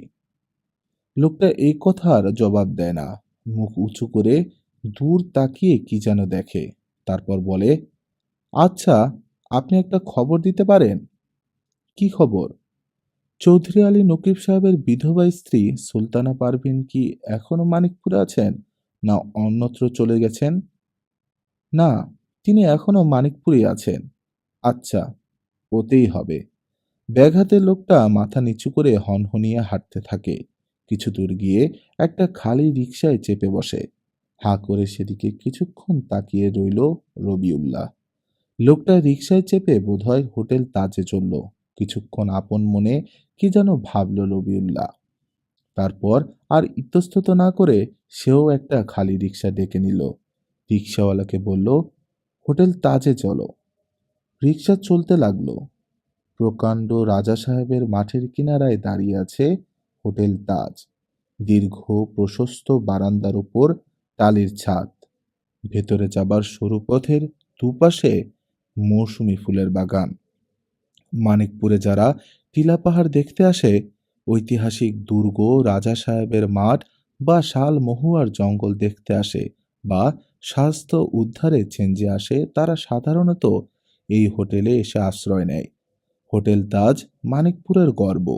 লোকটা এই কথার জবাব দেয় না। মুখ উঁচু করে দূর তাকিয়ে কি যেন দেখে। তারপর বলে, আচ্ছা, আপনি একটা খবর দিতে পারেন? কি খবর? চৌধুরী আলী নকিব সাহেবের বিধবা স্ত্রী সুলতানা পারভিন কি এখনো মানিকপুরে আছেন, না অন্যত্র চলে গেছেন? না, তিনি এখনো মানিকপুরেই আছেন। আচ্ছা, ওতেই হবে। ব্যাগ হাতে লোকটা মাথা নিচু করে হনহনিয়ে হাঁটতে থাকে। কিছু দূর গিয়ে একটা খালি রিকশায় চেপে বসে। হাঁ করে সেদিকে কিছুক্ষণ তাকিয়ে রইল রবিউল্লাহ। লোকটা রিকশায় চেপে বোধহয় হোটেল তাজে চলল। কিছুক্ষণ আপন মনে কি যেন ভাবল রবিউল্লাহ। তারপর আর ইতস্তত না করে সেও একটা খালি রিকশা ডেকে নিল। রিকশাওয়ালাকে বলল, হোটেল তাজে চলো। রিকশা চলতে লাগলো। প্রকাণ্ড রাজা সাহেবের মাঠের কিনারায় দাঁড়িয়ে আছে হোটেল তাজ। দীর্ঘ প্রশস্ত বারান্দার উপর টালির ছাদ। ভেতরে যাবার সরু পথের দুপাশে মৌসুমী ফুলের বাগান। মানিকপুরে যারা টিলা পাহাড় দেখতে আসে, ঐতিহাসিক দুর্গ, রাজা সাহেবের মাঠ বা শাল মহুয়ার জঙ্গল দেখতে আসে, বা স্বাস্থ্য উদ্ধারে চেঞ্জে আসে, তারা সাধারণত এই হোটেলে এসে আশ্রয় নেয়। হোটেল তাজ মানিকপুরের গর্ব।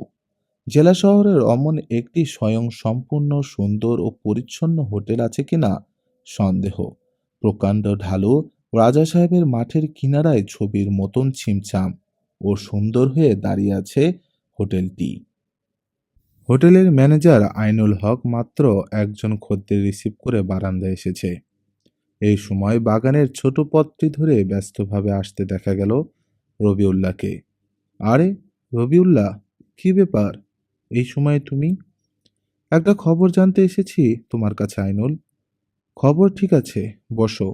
জেলা শহরের অমন একটি স্বয়ংসম্পূর্ণ, সুন্দর ও পরিচ্ছন্ন হোটেল আছে কিনা সন্দেহ। প্রকাণ্ড ঢালু রাজা সাহেবের মাঠের কিনারায় ছবির মতন ছিমছাম ও সুন্দর হয়ে দাঁড়িয়ে আছে হোটেলটি। হোটেলের ম্যানেজার আইনুল হক মাত্র একজন খদ্দের রিসিভ করে বারান্দায় এসেছে। এই সময় বাগানের ছোট পথটি ধরে ব্যস্তভাবে আসতে দেখা গেল রবিউল্লাহকে। আরে রবিউল্লাহ, কি ব্যাপার এই সময়ে তুমি? একটা খবর জানতে এসেছি তোমার কাছে আইনুল। খবর? ঠিক আছে, বসো।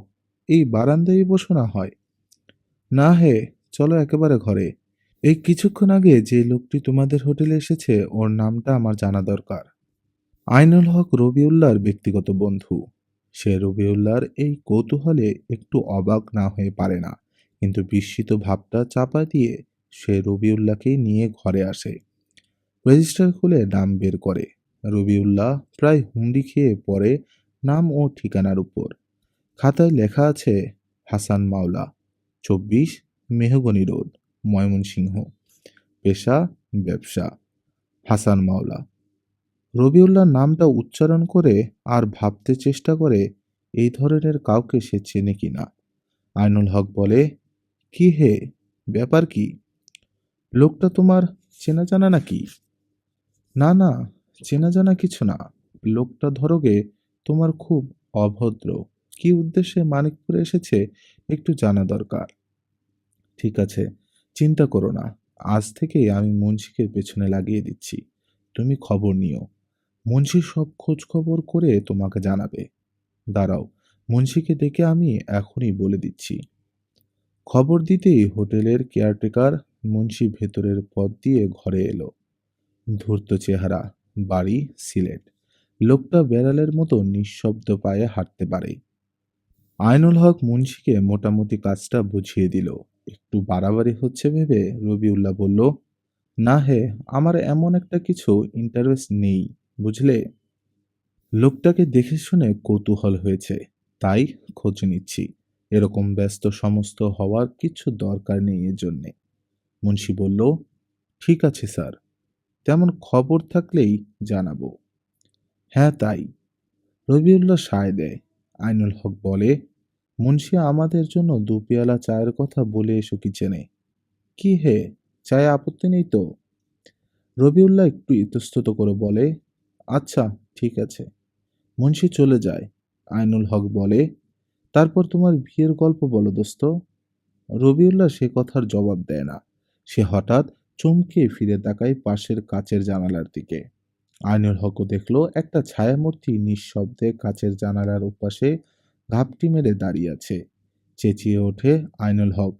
এই বারান্দায় বসো না হয়। না হে, চলো একেবারে ঘরে। এই কিছুক্ষণ আগে যে লোকটি তোমাদের হোটেলে এসেছে, ওর নামটা আমার জানা দরকার। আইনুল হক রবিউল্লাহর ব্যক্তিগত বন্ধু। সে রবিউল্লাহর এই কৌতূহলে একটু অবাক না হয়ে পারে না, কিন্তু বিস্মিত ভাবটা চাপা দিয়ে সে রবিউল্লাহকে নিয়ে ঘরে আসে। রেজিস্টার খুলে নাম বের করে। রবিউল্লাহ প্রায় হুমড়ি খেয়ে পড়ে নাম ও ঠিকানার উপর। খাতায় লেখা আছে হাসান মাওলা, 24 মেহগনি রোড, ময়মনসিংহ। পেশা ব্যবসা। হাসান মাওলা। রবিউল্লাহ নামটা উচ্চারণ করে আর ভাবতে চেষ্টা করে এই ধরনের কাউকে সে চেনে কিনা। আইনুল হক বলে, কি হে, ব্যাপার কি? লোকটা তোমার চেনা জানা নাকি? না না, চেনা জানা কিছু না। লোকটা ধরোগে তোমার খুব অভদ্র। কি উদ্দেশ্যে মানিকপুরে এসেছে একটু জানা দরকার। ঠিক আছে, চিন্তা করো না। আজ থেকেই আমি মুন্সিকে পেছনে লাগিয়ে দিচ্ছি। তুমি খবর নিও। মুন্সি সব খোঁজ খবর করে তোমাকে জানাবে। দাঁড়াও, মুন্সিকে ডেকে আমি এখনই বলে দিচ্ছি। খবর দিতেই হোটেলের কেয়ারটেকার মুন্সি ভেতরের পথ দিয়ে ঘরে এলো। ধূর্ত চেহারা, বাড়ি সিলেট। লোকটা বেড়ালের মতো নিঃশব্দ পায়ে হাঁটতে পারে। আইনুল হক মুন্সিকে মোটামুটি কাজটা বুঝিয়ে দিল। একটু বাড়াবাড়ি হচ্ছে ভেবে রবিউল্লাহ বলল, না হে, আমার এমন একটা কিছু ইন্টারেস্ট নেই, বুঝলে। লোকটাকে দেখে শুনে কৌতূহল হয়েছে, তাই খোঁজ নিচ্ছি। এরকম ব্যস্ত সমস্ত হওয়ার কিছু দরকার নেই এর জন্যে। মুন্সি বলল, ঠিক আছে স্যার, তেমন খবর থাকলেই জানাবো। হ্যাঁ তাই। রবিউল্লাহ সায় দেয়। আইনুল হক বলে, মুন্সি আমাদের জন্য 2 পেয়ালা চায়ের কথা বলে এসো কিচেনে। কি হে, চায়ে আপত্তি নেই তো? রবিউল্লাহ একটু ইতস্তত করে বলে, আচ্ছা ঠিক আছে। মুন্সি চলে যায়। আইনুল হক বলে, তারপর তোমার বিয়ের গল্প বলো দোস্ত। রবিউল্লাহ সে কথার জবাব দেয় না। সে হঠাৎ চমকে ফিরে তাকায় পাশের কাচের জানালার দিকে। আইনুল হকও দেখল একটা ছায়ামূর্তি নিঃশব্দে কাচের জানালার ওপাশে ঘাপটি মেরে দাঁড়িয়ে আছে। চেঁচিয়ে ওঠে আইনুল হক,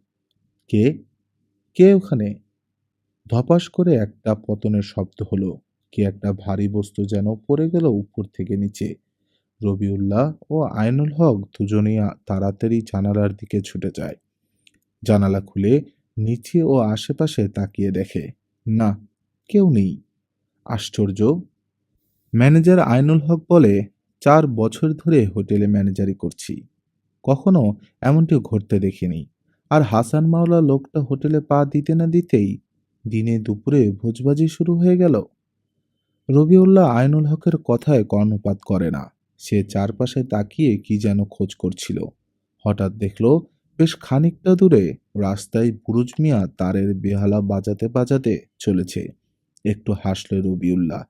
কে? কে ওখানে? ধপাস করে একটা পতনের শব্দ হলো। কি একটা ভারী বস্তু যেন পড়ে গেল উপর থেকে নিচে। রবিউল্লাহ ও আইনুল হক দুজনেই তাড়াতাড়ি জানালার দিকে ছুটে যায়। জানালা খুলে নিচে ও আশেপাশে তাকিয়ে দেখে, না, কেউ নেই। আশ্চর্য। ম্যানেজার আইনুল হক বলে, 4 বছর ধরে হোটেলে ম্যানেজারি করছি, কখনো এমনটি ঘটতে দেখিনি। আর হাসান মাওলা লোকটা হোটেলে পা দিতে না দিতেই দিনে দুপুরে ভোজবাজি শুরু হয়ে গেল। রবিউল্লাহ আইনুল হকের কথায় কর্ণপাত করে না। সে চারপাশে তাকিয়ে কি যেন খোঁজ করছিল। হঠাৎ দেখলো বেশ খানিকটা দূরে রাস্তায় বুরুজ মিয়া তারের বেহালা বাজাতে বাজাতে চলেছে। একটু হাসল রবিউল্লাহ।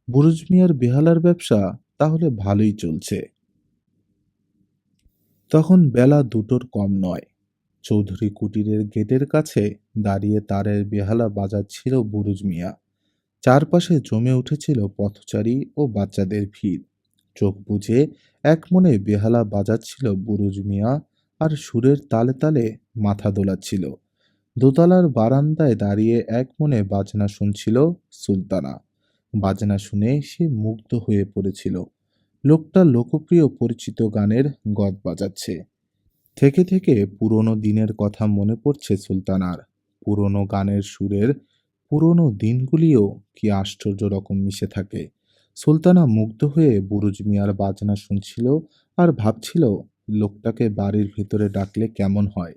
বুরুজ মিয়ার বেহালার ব্যবসা তাহলে ভালোই চলছে। তখন বেলা 2টোর কম নয়। চৌধুরী কুটিরের গেটের কাছে দাঁড়িয়ে তারের বেহালা বাজাচ্ছিল বুরুজ মিয়া। চারপাশে জমে উঠেছিল পথচারী ও বাচ্চাদের ভিড়। চোখ বুজে এক মনে বেহালা বাজাচ্ছিল বুরুজ মিয়া, আর সুরের তালে তালে মাথা দোলাচ্ছিল। দোতলার বারান্দায় দাঁড়িয়ে এক মনে বাজনা শুনছিল সুলতানা। বাজনা শুনে সে মুগ্ধ হয়ে পড়েছিল। লোকটা লোকপ্রিয় পরিচিত গানের গদ বাজাচ্ছে। থেকে থেকে পুরনো দিনের কথা মনে পড়ছে সুলতানার। পুরনো গানের সুরের পুরনো দিনগুলিও কি আশ্চর্য রকম মিশে থাকে। সুলতানা মুগ্ধ হয়ে বুরুজ মিয়ার বাজনা শুনছিল আর ভাবছিল লোকটাকে বাড়ির ভিতরে ডাকলে কেমন হয়।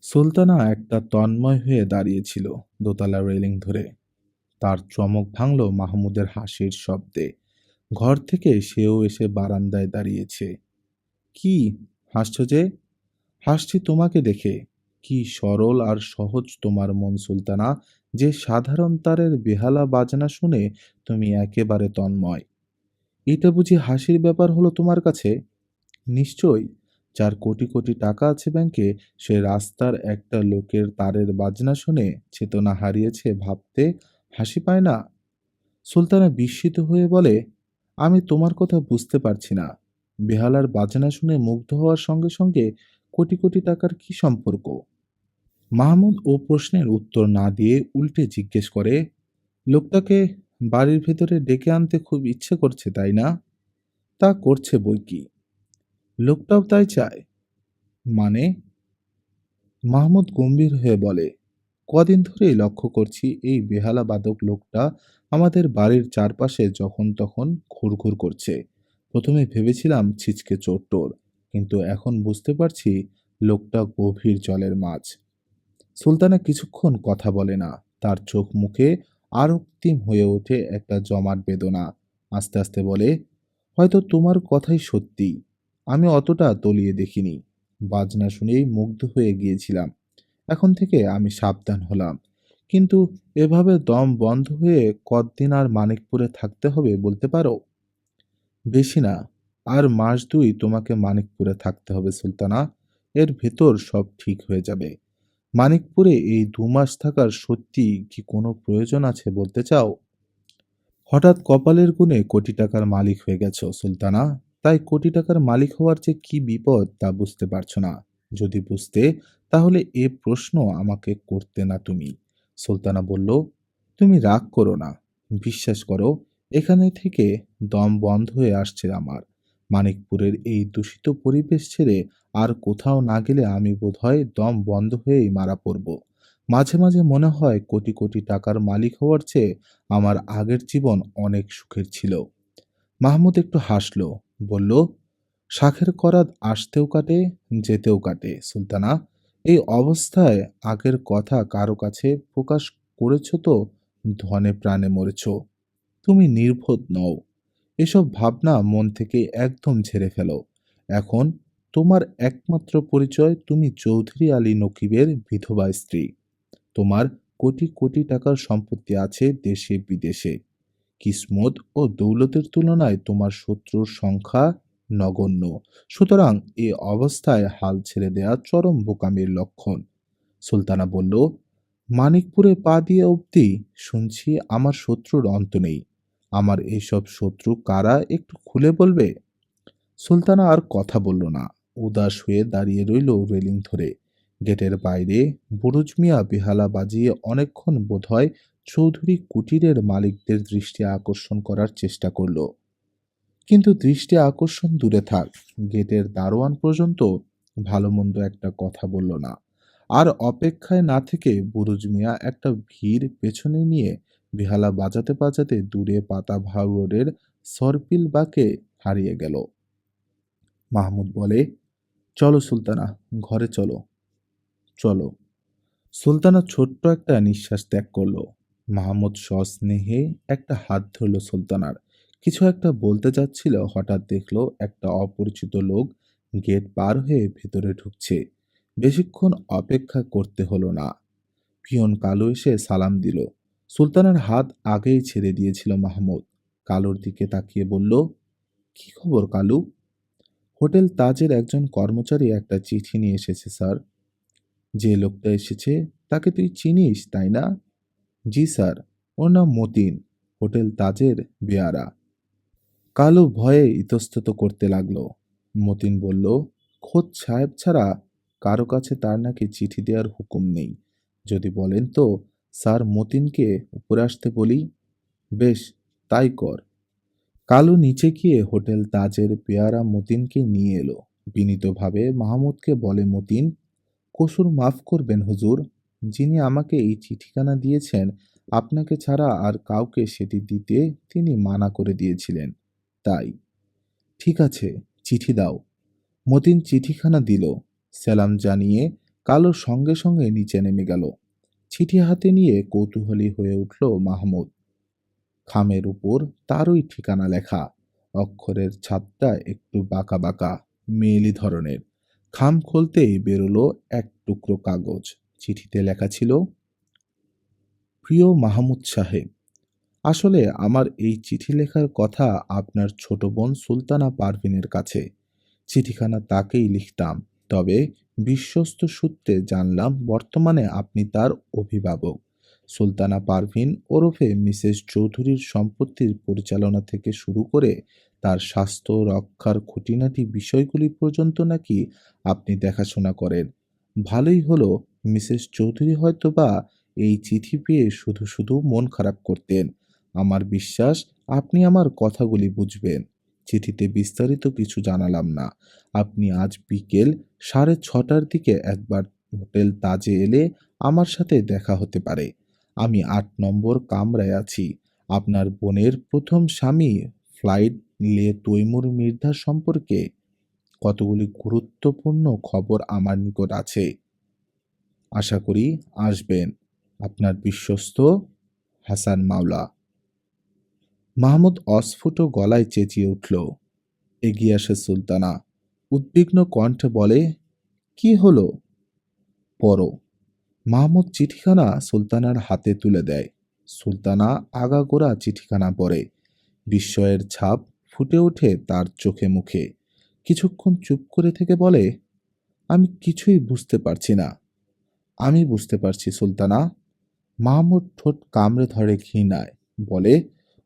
সুলতানা একটা তন্ময় হয়ে দাঁড়িয়েছিল দোতলা রেলিং ধরে। তার চমক ভাঙল মাহমুদের হাসির শব্দে। ঘর থেকে সেও এসে বারান্দায় দাঁড়িয়েছে। কি হাসছ যে? হাসছি তোমাকে দেখে। কি সরল আর সহজ তোমার মন সুলতানা, যে সাধারণ তারের বেহালা বাজনা শুনে তুমি একেবারে তন্ময়। এটা বুঝি হাসির ব্যাপার হলো তোমার কাছে? নিশ্চয়ই। যার কোটি কোটি টাকা আছে ব্যাংকে, সে রাস্তার একটা লোকের তারের বাজনা শুনে চেতনা হারিয়েছে ভাবতে হাসি পায় না? সুলতানা বিস্মিত হয়ে বলে, আমি তোমার কথা বুঝতে পারছি না। বেহালার বাজনা শুনে মুগ্ধ হওয়ার সঙ্গে সঙ্গে কোটি কোটি টাকার কি সম্পর্ক? মাহমুদ ও প্রশ্নের উত্তর না দিয়ে উল্টে জিজ্ঞেস করে, লোকটাকে বাড়ির ভেতরে ডেকে আনতে খুব ইচ্ছে করছে তাই না? তা করছে বই কি। লোকটাও তাই চায়? মানে? মাহমুদ গম্ভীর হয়ে বলে, কদিন ধরেই লক্ষ্য করছি এই বেহালা বাদক লোকটা আমাদের বাড়ির চারপাশে যখন তখন ঘুরঘুর করছে। প্রথমে ভেবেছিলাম ছিচকে চোর, কিন্তু এখন বুঝতে পারছি লোকটা গভীর জলের মাছ। সুলতানা কিছুক্ষণ কথা বলে না। তার চোখ মুখে আরক্তিম হয়ে ওঠে একটা জমাট বেদনা। আস্তে আস্তে বলে, হয়তো তোমার কথাই সত্যি। আমি অতটা তলিয়ে দেখিনি। বাজনা শুনেই মুগ্ধ হয়ে গিয়েছিলাম। এখন থেকে আমি সাবধান হলাম। কিন্তু এভাবে দম বন্ধ হয়ে কতদিন আর মানিকপুরে থাকতে হবে বলতে পারো? বেশি না। আর মাস দুই তোমাকে মানিকপুরে থাকতে হবে সুলতানা। এর ভেতর সব ঠিক হয়ে যাবে। মানিকপুরে এই ২ মাস থাকার সত্যি কি কোনো প্রয়োজন আছে বলতে চাও? হঠাৎ কপালের গুণে কোটি টাকার মালিক হয়ে গেছো সুলতানা। তাই কোটি টাকার মালিক হওয়ার যে কি বিপদ তা বুঝতে পারছো না। যদি বুঝতে, তাহলে এ প্রশ্ন আমাকে করতে না তুমি। সুলতানা বলল, তুমি রাগ করো না। বিশ্বাস করো, এখানে থেকে দম বন্ধ হয়ে আসছে আমার। মানিকপুরের এই দূষিত পরিবেশ ছেড়ে আর কোথাও না গেলে আমি বোধহয় দম বন্ধ হয়েই মারা পড়ব। মাঝে মাঝে মনে হয় কোটি কোটি টাকার মালিক হওয়ার চেয়ে আমার আগের জীবন অনেক সুখের ছিল। মাহমুদ একটু হাসল, বলল, শাখের করাত আসতেও কাটে, যেতেও কাটে সুলতানা। এই অবস্থায় আগের কথা কারো কাছে প্রকাশ করেছ তো ধনে প্রাণে মরেছ। তুমি নির্বোধ নও। এসব ভাবনা মন থেকে একদম ঝেড়ে ফেলো। এখন তোমার একমাত্র পরিচয় তুমি চৌধুরী আলী নকিবের বিধবা স্ত্রী। তোমার কোটি কোটি টাকার সম্পত্তি আছে দেশে বিদেশে। কিসমত ও দৌলতের তুলনায় তোমার শত্রুর সংখ্যা নগণ্য। সুতরাং এ অবস্থায় হাল ছেড়ে দেয়া চরম বোকামির লক্ষণ। সুলতানা বলল, মানিকপুরে পা দিয়ে অবধি শুনছি আমার শত্রুর অন্ত নেই। আমার এইসব শত্রু কারা একটু খুলে বলবে? সুলতানা আর কথা বলল না। উদাস হয়ে দাঁড়িয়ে রইল রেলিং ধরে। গেটের বাইরে বুরুজ মিয়া বেহালা বাজিয়ে অনেকক্ষণ বোধহয় চৌধুরী কুটিরের মালিকদের দৃষ্টি আকর্ষণ করার চেষ্টা করল। কিন্তু দৃষ্টি আকর্ষণ দূরে থাক, গেটের দারোয়ান পর্যন্ত ভালো মন্দ একটা কথা বলল না। আর অপেক্ষায় না থেকে বুরুজ মিয়া একটা ভিড় পেছনে নিয়ে বেহালা বাজাতে বাজাতে দূরে পাতাভাও রোডের সরপিল বাঁকে হারিয়ে গেল। মাহমুদ বলে, চলো সুলতানা, ঘরে চলো। চলো। সুলতানা ছোট্ট একটা নিঃশ্বাস ত্যাগ করলো। মাহমুদ সস্নেহে একটা হাত ধরল সুলতানার। কিছু একটা বলতে যাচ্ছিল, হঠাৎ দেখলো একটা অপরিচিত লোক গেট পার হয়ে ভেতরে ঢুকছে। বেশিক্ষণ অপেক্ষা করতে হলো না। পিয়ন কালু এসে সালাম দিল। সুলতানার হাত আগেই ছেড়ে দিয়েছিল মাহমুদ। কালুর দিকে তাকিয়ে বলল, কি খবর কালু? হোটেল তাজের একজন কর্মচারী একটা চিঠি নিয়ে এসেছে স্যার। যে লোকটা এসেছে তাকে তুই চিনিস তাই না? জি স্যার, ওর নাম মতিন, হোটেল তাজের বেয়ারা। কালু ভয়ে ইতস্তত করতে লাগলো। মতিন বলল, খোদ সাহেব ছাড়া কারো কাছে তার নাকি চিঠি দেওয়ার হুকুম নেই। যদি বলেন তো স্যার মতিনকে উপরে আসতে বলি। বেশ, তাই কর। কালু নিচে গিয়ে হোটেল তাজের পেয়ারা মতিনকে নিয়ে এলো। বিনীতভাবে মাহমুদকে বলে মতিন, কসুর মাফ করবেন হুজুর। যিনি আমাকে এই চিঠিখানা দিয়েছেন, আপনাকে ছাড়া আর কাউকে সেটি দিতে তিনি মানা করে দিয়েছিলেন, তাই। ঠিক আছে, চিঠি দাও। মতিন চিঠিখানা দিল। সেলাম জানিয়ে কালো সঙ্গে সঙ্গে নিচে নেমে গেল। চিঠি হাতে নিয়ে কৌতূহলী হয়ে উঠল মাহমুদ। খামের উপর তারই ঠিকানা লেখা। অক্ষরের ছাপটা একটু বাঁকা বাঁকা, মেয়েলি ধরনের। খাম খুলতেই বেরোলো এক টুকরো কাগজ। চিঠিতে লেখা ছিল, প্রিয় মাহমুদ সাহেব, আসলে আমার এই চিঠি লেখার কথা আপনার ছোট বোন সুলতানা পারভিনের কাছে। চিঠিখানা তাকেই লিখতাম, তবে বিশ্বস্ত সূত্রে জানলাম বর্তমানে আপনি তার অভিভাবক। সুলতানা পারভিন ওরফে মিসেস চৌধুরীর সম্পত্তির পরিচালনা থেকে শুরু করে তার স্বাস্থ্য রক্ষার খুঁটিনাটি বিষয়গুলি পর্যন্ত নাকি আপনি দেখাশোনা করেন। ভালোই হলো, মিসেস চৌধুরী হয়তোবা এই চিঠি পেয়ে শুধু শুধু মন খারাপ করতেন। আমার বিশ্বাস আপনি আমার কথাগুলি বুঝবেন। চিঠিতে বিস্তারিত কিছু জানালাম না। আপনি আজ বিকেল 6:30টার দিকে একবার হোটেল তাজে এলে আমার সাথে দেখা হতে পারে। আমি 8 নম্বর কামরায় আছি। আপনার বোনের প্রথম স্বামী ফ্লাইট নিয়ে তৈমুর মির্জা সম্পর্কে কতগুলি গুরুত্বপূর্ণ খবর আমার নিকট আছে। আশা করি আসবেন। আপনার বিশ্বস্ত হাসান মাওলা। মাহমুদ অস্ফুট গলায় চেঁচিয়ে উঠল। এগিয়ে আসে সুলতানা। উদ্বিগ্ন কণ্ঠে বলে, কি হলো? পড়ো। মাহমুদ চিঠিখানা সুলতানার হাতে তুলে দেয়। সুলতানা আগাগোড়া চিঠিখানা পড়ে। বিস্ময়ের ছাপ ফুটে ওঠে তার চোখে মুখে। কিছুক্ষণ চুপ করে থেকে বলে, আমি কিছুই বুঝতে পারছি না। আমি বুঝতে পারছি সুলতানা। মাহমুদ ঠোঁট কামড়ে ধরে ঘৃণায়। বলে,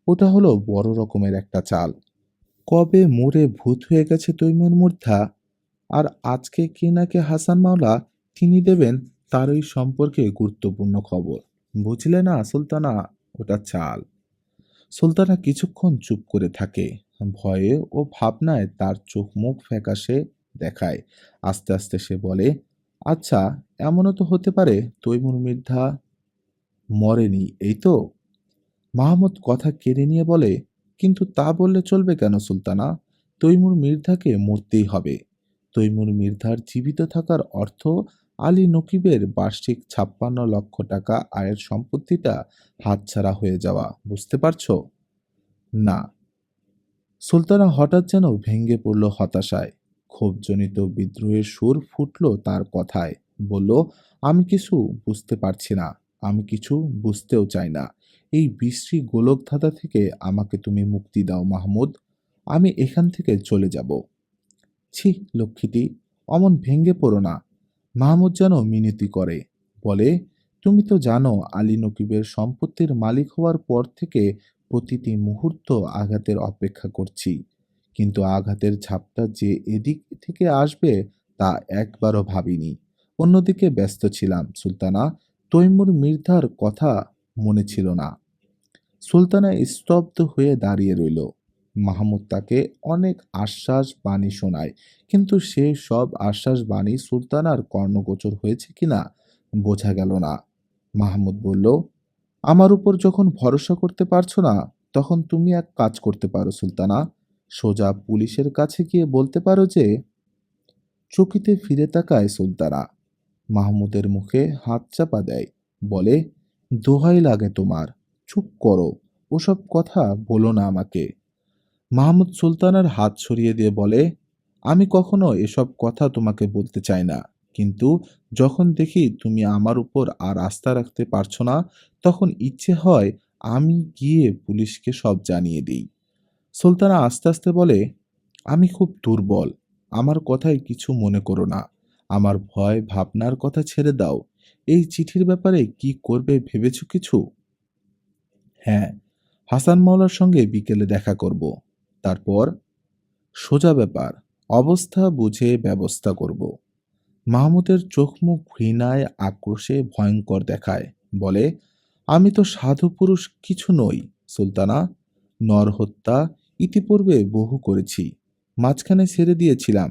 ওটা হলো বড় রকমের একটা চাল। কবে মুড়ে ভূত হয়ে গেছে তৈমুর মুর্ধা, আর আজকে কি নাকি হাসান মাওলা তিনি দেবেন তার ওই সম্পর্কে গুরুত্বপূর্ণ খবর। বুঝলে না সুলতানা, ওটা চাল। সুলতানা কিছুক্ষণ চুপ করে থাকে। ভয়ে ও ভাবনায় তার চোখ মুখ ফ্যাকাশে দেখায়। আস্তে আস্তে সে বলে, আচ্ছা, এমনও তো হতে পারে তৈমুর মির্ধা মরেনি, এই তো? মাহমুদ কথা কেড়ে নিয়ে বলে, কিন্তু তা বললে চলবে কেন সুলতানা? তৈমুর মির্ধাকে মরতেই হবে। তৈমুর মির্ধার জীবিত থাকার অর্থ আলী নকিবের বার্ষিক 56 লক্ষ টাকা আয়ের সম্পত্তিটা হাতছাড়া হয়ে যাওয়া, বুঝতে পারছো? না। সুলতানা হঠাৎ যেন ভেঙে পড়ল হতাশায়। ক্ষোভজনিত বিদ্রোহের সুর ফুটল তার কথায়। বলল, আমি কিছু বুঝতে পারছি না। আমি কিছু বুঝতেও চাই না। এই বিশ্রী গোলকধাঁধা থেকে আমাকে তুমি মুক্তি দাও মাহমুদ। আমি এখান থেকে চলে যাব। ছি লক্ষ্মীটি, অমন ভেঙে পড়ো না। মাহমুদ যেন মিনতি করে। বলে, তুমি তো জানো আলী নকিবের সম্পত্তির মালিক হওয়ার পর থেকে প্রতিটি মুহূর্ত আঘাতের অপেক্ষা করছি। কিন্তু আঘাতের ঝাপটা যে এদিক থেকে আসবে তা একবারও ভাবিনি। অন্যদিকে ব্যস্ত ছিলাম সুলতানা। তৈমুর মির্ধার কথা মনে ছিল না। সুলতানা স্তব্ধ হয়ে দাঁড়িয়ে রইল। মাহমুদ তাকে অনেক আশ্বাস বাণী শোনায়, কিন্তু সে সব আশ্বাস বাণী সুলতানার কর্ণগোচর হয়েছে কিনা বোঝা গেল না। মাহমুদ বলল, আমার উপর যখন ভরসা করতে পারছো না, তখন তুমি এক কাজ করতে পারো সুলতানা। সোজা পুলিশের কাছে গিয়ে বলতে পারো যে। চকিতে ফিরে তাকায় সুলতানা। মাহমুদের মুখে হাত চাপা দেয়। বলে, দোহাই লাগে তোমার, চুপ করো। ওসব কথা বলো না আমাকে। মাহমুদ সুলতানার হাত সরিয়ে দিয়ে বলে, আমি কখনো এসব কথা তোমাকে বলতে চাই না, কিন্তু যখন দেখি তুমি আমার উপর আর আস্থা রাখতে পারছো না, তখন ইচ্ছে হয় আমি গিয়ে পুলিশকে সব জানিয়ে দিই। সুলতানা আস্তে আস্তে বলে, আমি খুব দুর্বল। আমার কথায় কিছু মনে করো না। আমার ভয় ভাবনার কথা ছেড়ে দাও। এই চিঠির ব্যাপারে কি করবে ভেবেছো কিছু? হ্যাঁ, হাসান মাওলার সঙ্গে বিকেলে দেখা করব। তারপর? সোজা ব্যাপার, অবস্থা বুঝে ব্যবস্থা করব। মাহমুদের চোখ মুখ ঘৃণায় আক্রোশে ভয়ঙ্কর দেখায়। বলে, আমি তো সাধু পুরুষ কিছু নই সুলতানা। নরহত্যা ইতিপূর্বে বহু করেছি, মাঝখানে ছেড়ে দিয়েছিলাম।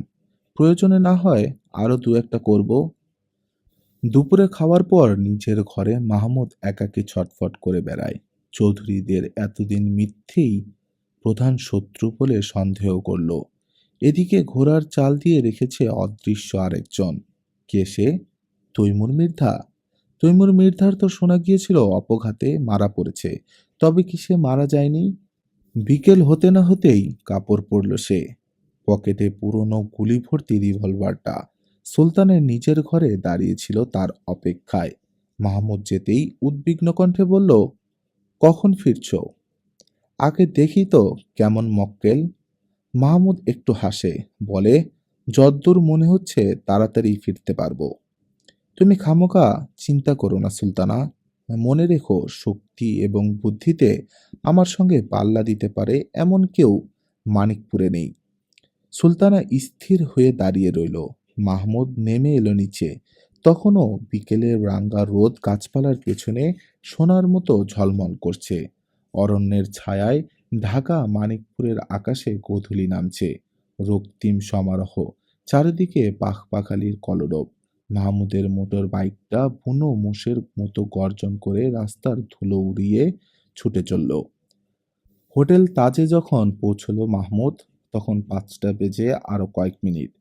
প্রয়োজনে না হয় আরো দু একটা করব। দুপুরে খাওয়ার পর নিজের ঘরে মাহমুদ একাকী ছটফট করে বেড়ায়। চৌধুরীদের এতদিন মিথ্যেই প্রধান শত্রু বলে সন্দেহ করল। এদিকে ঘোড়ার চাল দিয়ে রেখেছে অদৃশ্য আরেকজন। কে সে? তৈমুর মির্ধা। তৈমুর মির্ধার তো শোনা গিয়েছিল অপঘাতে মারা পড়েছে, তবে কি সে মারা যায়নি? বিকেল হতে না হতেই কাপড় পরল সে। পকেটে পুরনো গুলি ভর্তি রিভলভারটা। সুলতানের নিজের ঘরে দাঁড়িয়েছিল তার অপেক্ষায়। মাহমুদ যেতেই উদ্বিগ্ন কণ্ঠে বলল, কখন ফিরছ? আগে দেখি তো কেমন মক্কেল। মাহমুদ একটু হাসে, বলে, যদ্দূর মনে হচ্ছে তাড়াতাড়ি ফিরতে পারবো। তুমি খামোকা চিন্তা করো না সুলতানা। মনে রেখো, শক্তি এবং বুদ্ধিতে আমার সঙ্গে পাল্লা দিতে পারে এমন কেউ মানিকপুরে নেই। সুলতানা স্থির হয়ে দাঁড়িয়ে রইল। মাহমুদ নেমে এলো নিচে। তখনও বিকেলের রাঙ্গা রোদ গাছপালার পেছনে সোনার মতো ঝলমল করছে। অরণ্যের ছায়ায় ঢাকা মানিকপুরের আকাশে গোধূলি নামছে। রক্তিম সমারোহ, চারিদিকে পাখপাখালির কলরব। মাহমুদের মোটর বাইকটা বুনো মোষের মতো গর্জন করে রাস্তার ধুলো উড়িয়ে ছুটে চলল। হোটেল তাজে যখন পৌঁছল মাহমুদ, তখন ৫টা বেজে আরো কয়েক মিনিট।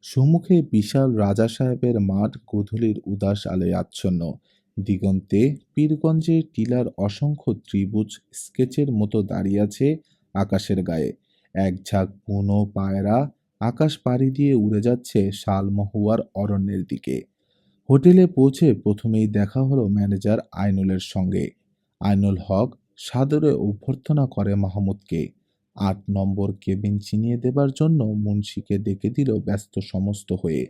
সম্মুখে বিশাল রাজা সাহেবের মাঠ গোধূলির উদাস আলোয় আচ্ছন্ন। দিগন্তে পীরগঞ্জের টিলার অসংখ্য ত্রিভুজ স্কেচের মতো দাঁড়িয়ে আছে আকাশের গায়ে। এক ঝাঁক বুনো পায়রা আকাশ পাড়ি দিয়ে উড়ে যাচ্ছে শালমহুয়ার অরণ্যের দিকে। হোটেলে পৌঁছে প্রথমেই দেখা হলো ম্যানেজার আইনুলের সঙ্গে। আইনুল হক সাদরে অভ্যর্থনা করে মাহমুদকে। ৮ নম্বর কেবিন চিনিয়ে দেবার জন্য মুন্সিকে ডেকে দিল ব্যস্ত সমস্ত হয়ে।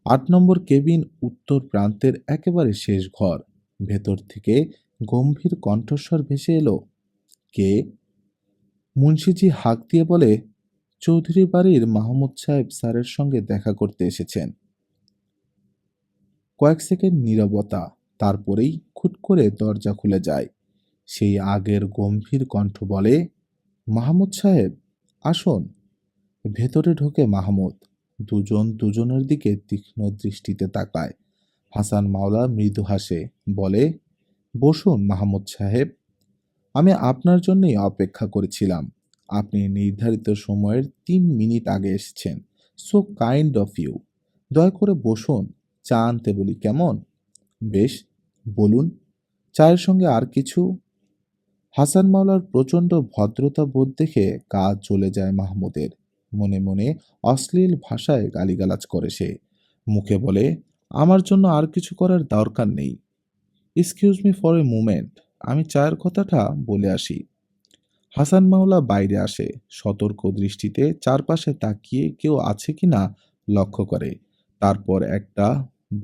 ৮ নম্বর কেবিন উত্তর প্রান্তের একেবারে শেষ ঘর। ভেতর থেকে গম্ভীর কণ্ঠস্বর ভেসে এলো, কে? মুন্সিজি হাঁক দিয়ে বলে, চৌধুরী বাড়ির মাহমুদ সাহেব স্যারের সঙ্গে দেখা করতে এসেছেন। কয়েক সেকেন্ড নীরবতা, তারপরেই খুট করে দরজা খুলে যায়। সেই আগের গম্ভীর কণ্ঠ বলে, মাহমুদ সাহেব আসুন। ভেতরে ঢোকে মাহমুদ। দুজন দুজনের দিকে তীক্ষ্ণ দৃষ্টিতে তাকায়। হাসান মাওলা মৃদু হাসে, বলে, বসুন মাহমুদ সাহেব, আমি আপনার জন্যই অপেক্ষা করেছিলাম। আপনি নির্ধারিত সময়ের ৩ মিনিট আগে এসেছেন। So kind of you. দয়া করে বসুন, চা আনতে বলি কেমন? বেশ, বলুন, চায়ের সঙ্গে আর কিছু? হাসান মাওলার প্রচণ্ড ভদ্রতা বোধ দেখে কাজ চলে যায় মাহমুদের। মনে মনে অশ্লীল ভাষায় গালিগালাজ করে সে। মুখে বলে, আমার জন্য আর কিছু করার দরকার নেই। Excuse me for a moment, আমি চায়ের কথাটা বলে আসি। হাসান মাওলা বাইরে আসে, সতর্ক দৃষ্টিতে চারপাশে তাকিয়ে কেউ আছে কিনা লক্ষ্য করে। তারপর একটা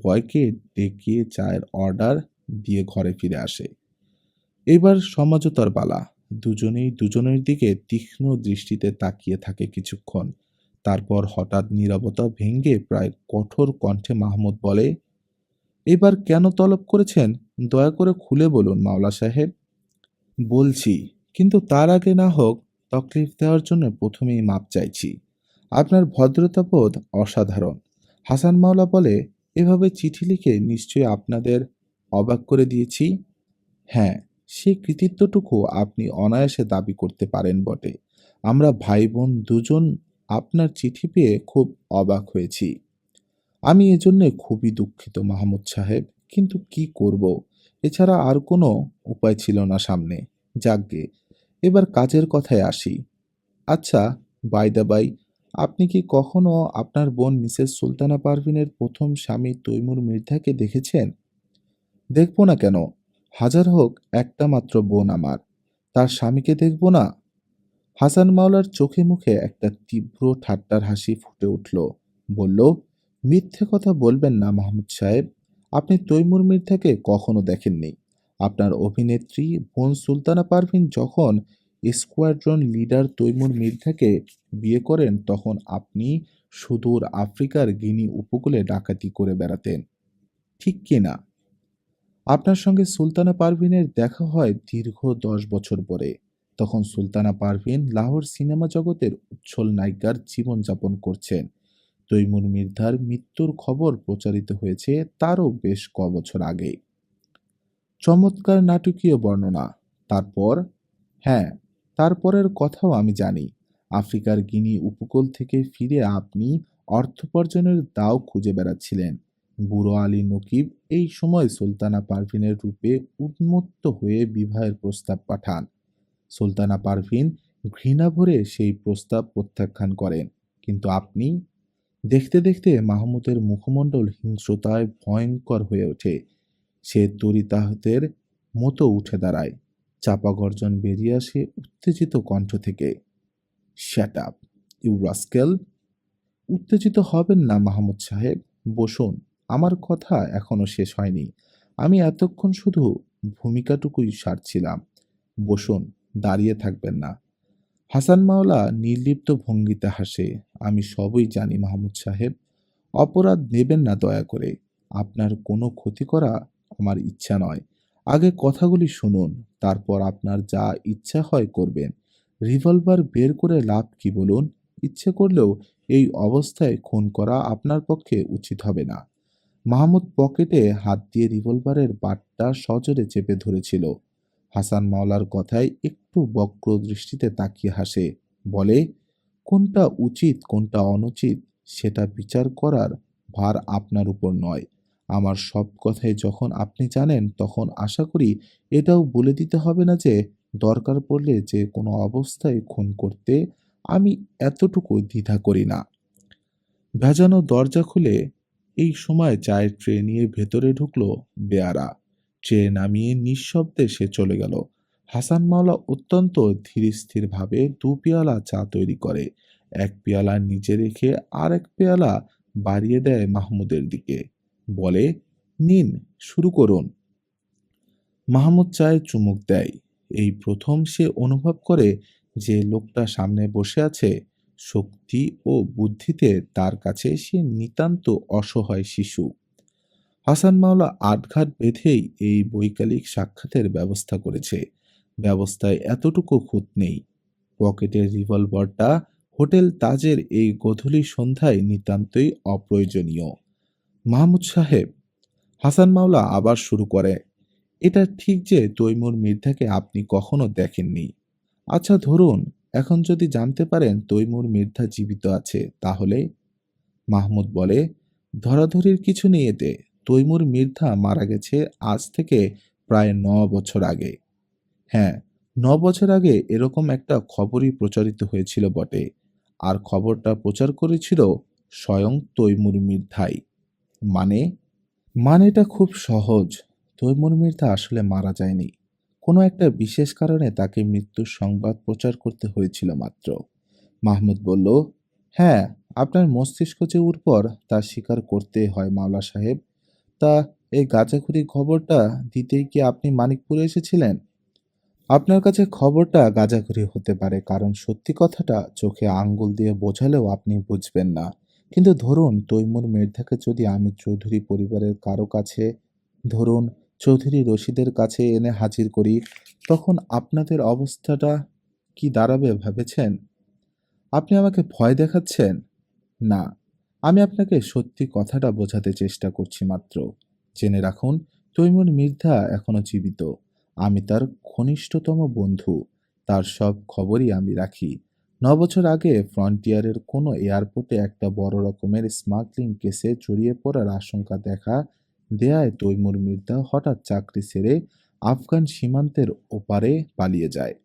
বয়কে ডেকে চায়ের অর্ডার দিয়ে ঘরে ফিরে আসে। এবার সমঝোতার পালা। দুজনেই দুজনের দিকে তীক্ষ্ণ দৃষ্টিতে তাকিয়ে থাকে কিছুক্ষণ। তারপর হঠাৎ নীরবতা ভেঙে প্রায় কঠোর কণ্ঠে মাহমুদ বলে, এবার কেন তলব করেছেন দয়া করে খুলে বলুন মাওলা সাহেব। বলছি, কিন্তু তার আগে না হোক তকলিফ দেওয়ার জন্য প্রথমেই মাপ চাইছি। আপনার ভদ্রতাবোধ অসাধারণ। হাসান মাওলা বলে, এভাবে চিঠি লিখে নিশ্চয়ই আপনাদের অবাক করে দিয়েছি। হ্যাঁ, সেই কৃতিত্বটুকু আপনি অনায়াসে দাবি করতে পারেন বটে। আমরা ভাই বোন দুজন আপনার চিঠি পেয়ে খুব অবাক হয়েছি। আমি এজন্যে খুবই দুঃখিত মাহমুদ সাহেব, কিন্তু কি করব? এছাড়া আর কোনো উপায় ছিল না সামনে। যাকগে, এবার কাজের কথায় আসি। আচ্ছা, বাই দ্য বাই, আপনি কি কখনো আপনার বোন মিসেস সুলতানা পারভিনের প্রথম স্বামী তৈমুর মির্ধাকে দেখেছেন? দেখব না কেন? হাজার হোক একটা মাত্র বোন আমার, তার স্বামীকে দেখব না? হাসান মাওলার চোখে মুখে একটা তীব্র ঠাট্টার হাসি ফুটে উঠল। বলল, মিথ্যে কথা বলবেন না মাহমুদ সাহেব। আপনি তৈমুর মির্ধাকে কখনো দেখেননি। আপনার অভিনেত্রী বোন সুলতানা পারভিন যখন স্কোয়াড্রন লিডার তৈমুর মির্ধাকে বিয়ে করেন, তখন আপনি সুদূর আফ্রিকার গিনি উপকূলে ডাকাতি করে বেড়াতেন, ঠিক কি না? আপনার সঙ্গে সুলতানা পারভিনের দেখা হয় দীর্ঘ ১০ বছর পরে। তখন সুলতানা পারভিন লাহোর সিনেমা জগতের উচ্ছল নায়িকার জীবনযাপন করছেন। তৈমুর মির্ধার মৃত্যুর খবর প্রচারিত হয়েছে তারও বেশ কবছর আগে। চমৎকার নাটকীয় বর্ণনা। তারপর? হ্যাঁ, তারপরের কথাও আমি জানি। আফ্রিকার গিনি উপকূল থেকে ফিরে আপনি অর্থোপার্জনের দাও খুঁজে বেড়াচ্ছিলেন। বুড়ো আলী নকিব এই সময় সুলতানা পারভীনের রূপে উন্মত্ত হয়ে বিবাহের প্রস্তাব পাঠান। সুলতানা পারভীন ঘৃণা ভরে সেই প্রস্তাব প্রত্যাখ্যান করেন। কিন্তু আপনি? দেখতে দেখতে মাহমুদের মুখমণ্ডল হিংস্রতায় ভয়ঙ্কর হয়ে ওঠে। সে তরিতাহতের মতো উঠে দাঁড়ায়। চাপা গর্জন বেরিয়ে আসে উত্তেজিত কণ্ঠ থেকে। Shut up, you rascal! উত্তেজিত হবেন না মাহমুদ সাহেব, বসুন। আমার কথা এখনো শেষ হয়নি। আমি এতক্ষণ শুধু ভূমিকাটুকুই সারছিলাম। বসুন, দাঁড়িয়ে থাকবেন না। হাসান মাওলা নির্লিপ্ত ভঙ্গিতে হাসে। আমি সবই জানি মাহমুদ সাহেব। অপরাধ নেবেন না দয়া করে। আপনার কোনো ক্ষতি করা আমার ইচ্ছা নয়। আগে কথাগুলি শুনুন, তারপর আপনার যা ইচ্ছা হয় করবেন। রিভলভার বের করে লাভ কি বলুন? ইচ্ছে করলেও এই অবস্থায় খুন করা আপনার পক্ষে উচিত হবে না। মাহমুদ পকেটে হাত দিয়ে রিভলভারের বাটটা সজোরে চেপে ধরেছিল। হাসান মাওলার কথায় একটু বক্র দৃষ্টিতে তাকিয়ে হাসে। বলে, কোনটা উচিত কোনটা অনুচিত সেটা বিচার করার ভার আপনার উপর নয়। আমার সব কথাই যখন আপনি জানেন, তখন আশা করি এটাও বলে দিতে হবে না যে দরকার পড়লে যে কোনো অবস্থায় খুন করতে আমি এতটুকু দ্বিধা করি না। ভেজানো দরজা খুলে এই সময় চায়ের ট্রে নিয়ে ভেতরে ঢুকলো বেয়ারা। ট্রে নামিয়ে নিঃশব্দে সে চলে গেল। হাসান মাওলা অত্যন্ত ধীরস্থিরভাবে দু পেয়ালা চা তৈরি করে। এক পেয়ালা নিচে রেখে আর এক পেয়ালা বাড়িয়ে দেয় মাহমুদের দিকে। বলে, নিন, শুরু করুন। মাহমুদ চায়ে চুমুক দেয়। এই প্রথম সে অনুভব করে যে লোকটা সামনে বসে আছে, শক্তি ও বুদ্ধিতে তার কাছে সে নিতান্ত অসহায় শিশু। হাসান মাওলা আটঘাট বেঁধেই এই বৈকালিক সাক্ষাতের ব্যবস্থা করেছে। ব্যবস্থায় এতটুকু খুঁত নেই। পকেটের রিভলভারটা হোটেল তাজের এই গোধূলি সন্ধ্যায় নিতান্তই অপ্রয়োজনীয়। মাহমুদ সাহেব, হাসান মাওলা আবার শুরু করে, এটা ঠিক যে তৈমুর মির্ধাকে আপনি কখনো দেখেননি। আচ্ছা ধরুন, এখন যদি জানতে পারেন তৈমুর মির্ধা জীবিত আছে, তাহলে? মাহমুদ বলে, ধরাধরির কিছু নেই এতে। তৈমুর মির্ধা মারা গেছে আজ থেকে প্রায় 9 বছর আগে। হ্যাঁ, 9 বছর আগে এরকম একটা খবরই প্রচারিত হয়েছিল বটে। আর খবরটা প্রচার করেছিল স্বয়ং তৈমুর মির্ধাই। মানে? মানেটা খুব সহজ। তৈমুর মির্জা আসলে মারা যায়নি। কোনো একটা বিশেষ কারণে তাকে মৃত্যুর সংবাদ প্রচার করতে হয়েছিল মাত্র। মাহমুদ বলল, হ্যাঁ, আপনার মস্তিষ্ক যে উর্বর তা স্বীকার করতে হয় মাওলা সাহেব। তা এই গাঁজাখুরি খবরটা দিতেই কি আপনি মানিকপুরে এসেছিলেন? আপনার কাছে খবরটা গাঁজাখুরি হতে পারে, কারণ সত্যি কথাটা চোখে আঙ্গুল দিয়ে বোঝালেও আপনি বুঝবেন না। কিন্তু ধরুন তৈমুর মির্ধাকে যদি আমি চৌধুরী পরিবারের কারো কাছে, ধরুন চৌধুরী রশিদের কাছে এনে হাজির করি, তখন আপনাদের অবস্থাটা কি দাঁড়াবে ভেবেছেন? আপনি আমাকে ভয় দেখাচ্ছেন? না, আমি আপনাকে সত্যি কথাটা বোঝাতে চেষ্টা করছি মাত্র। জেনে রাখুন, তৈমুর মির্ধা এখনো জীবিত। আমি তার ঘনিষ্ঠতম বন্ধু। তার সব খবরই আমি রাখি। 9 বছর আগে ফ্রন্টিয়ারের কোনো এয়ারপোর্টে একটা বড় রকমের স্মাগলিং কেসে জড়িয়ে পড়ার আশঙ্কা দেখা দেয়ায় তৈমুর মির্ধা হঠাৎ চাকরি ছেড়ে আফগান সীমান্তের ওপারে পালিয়ে যায়।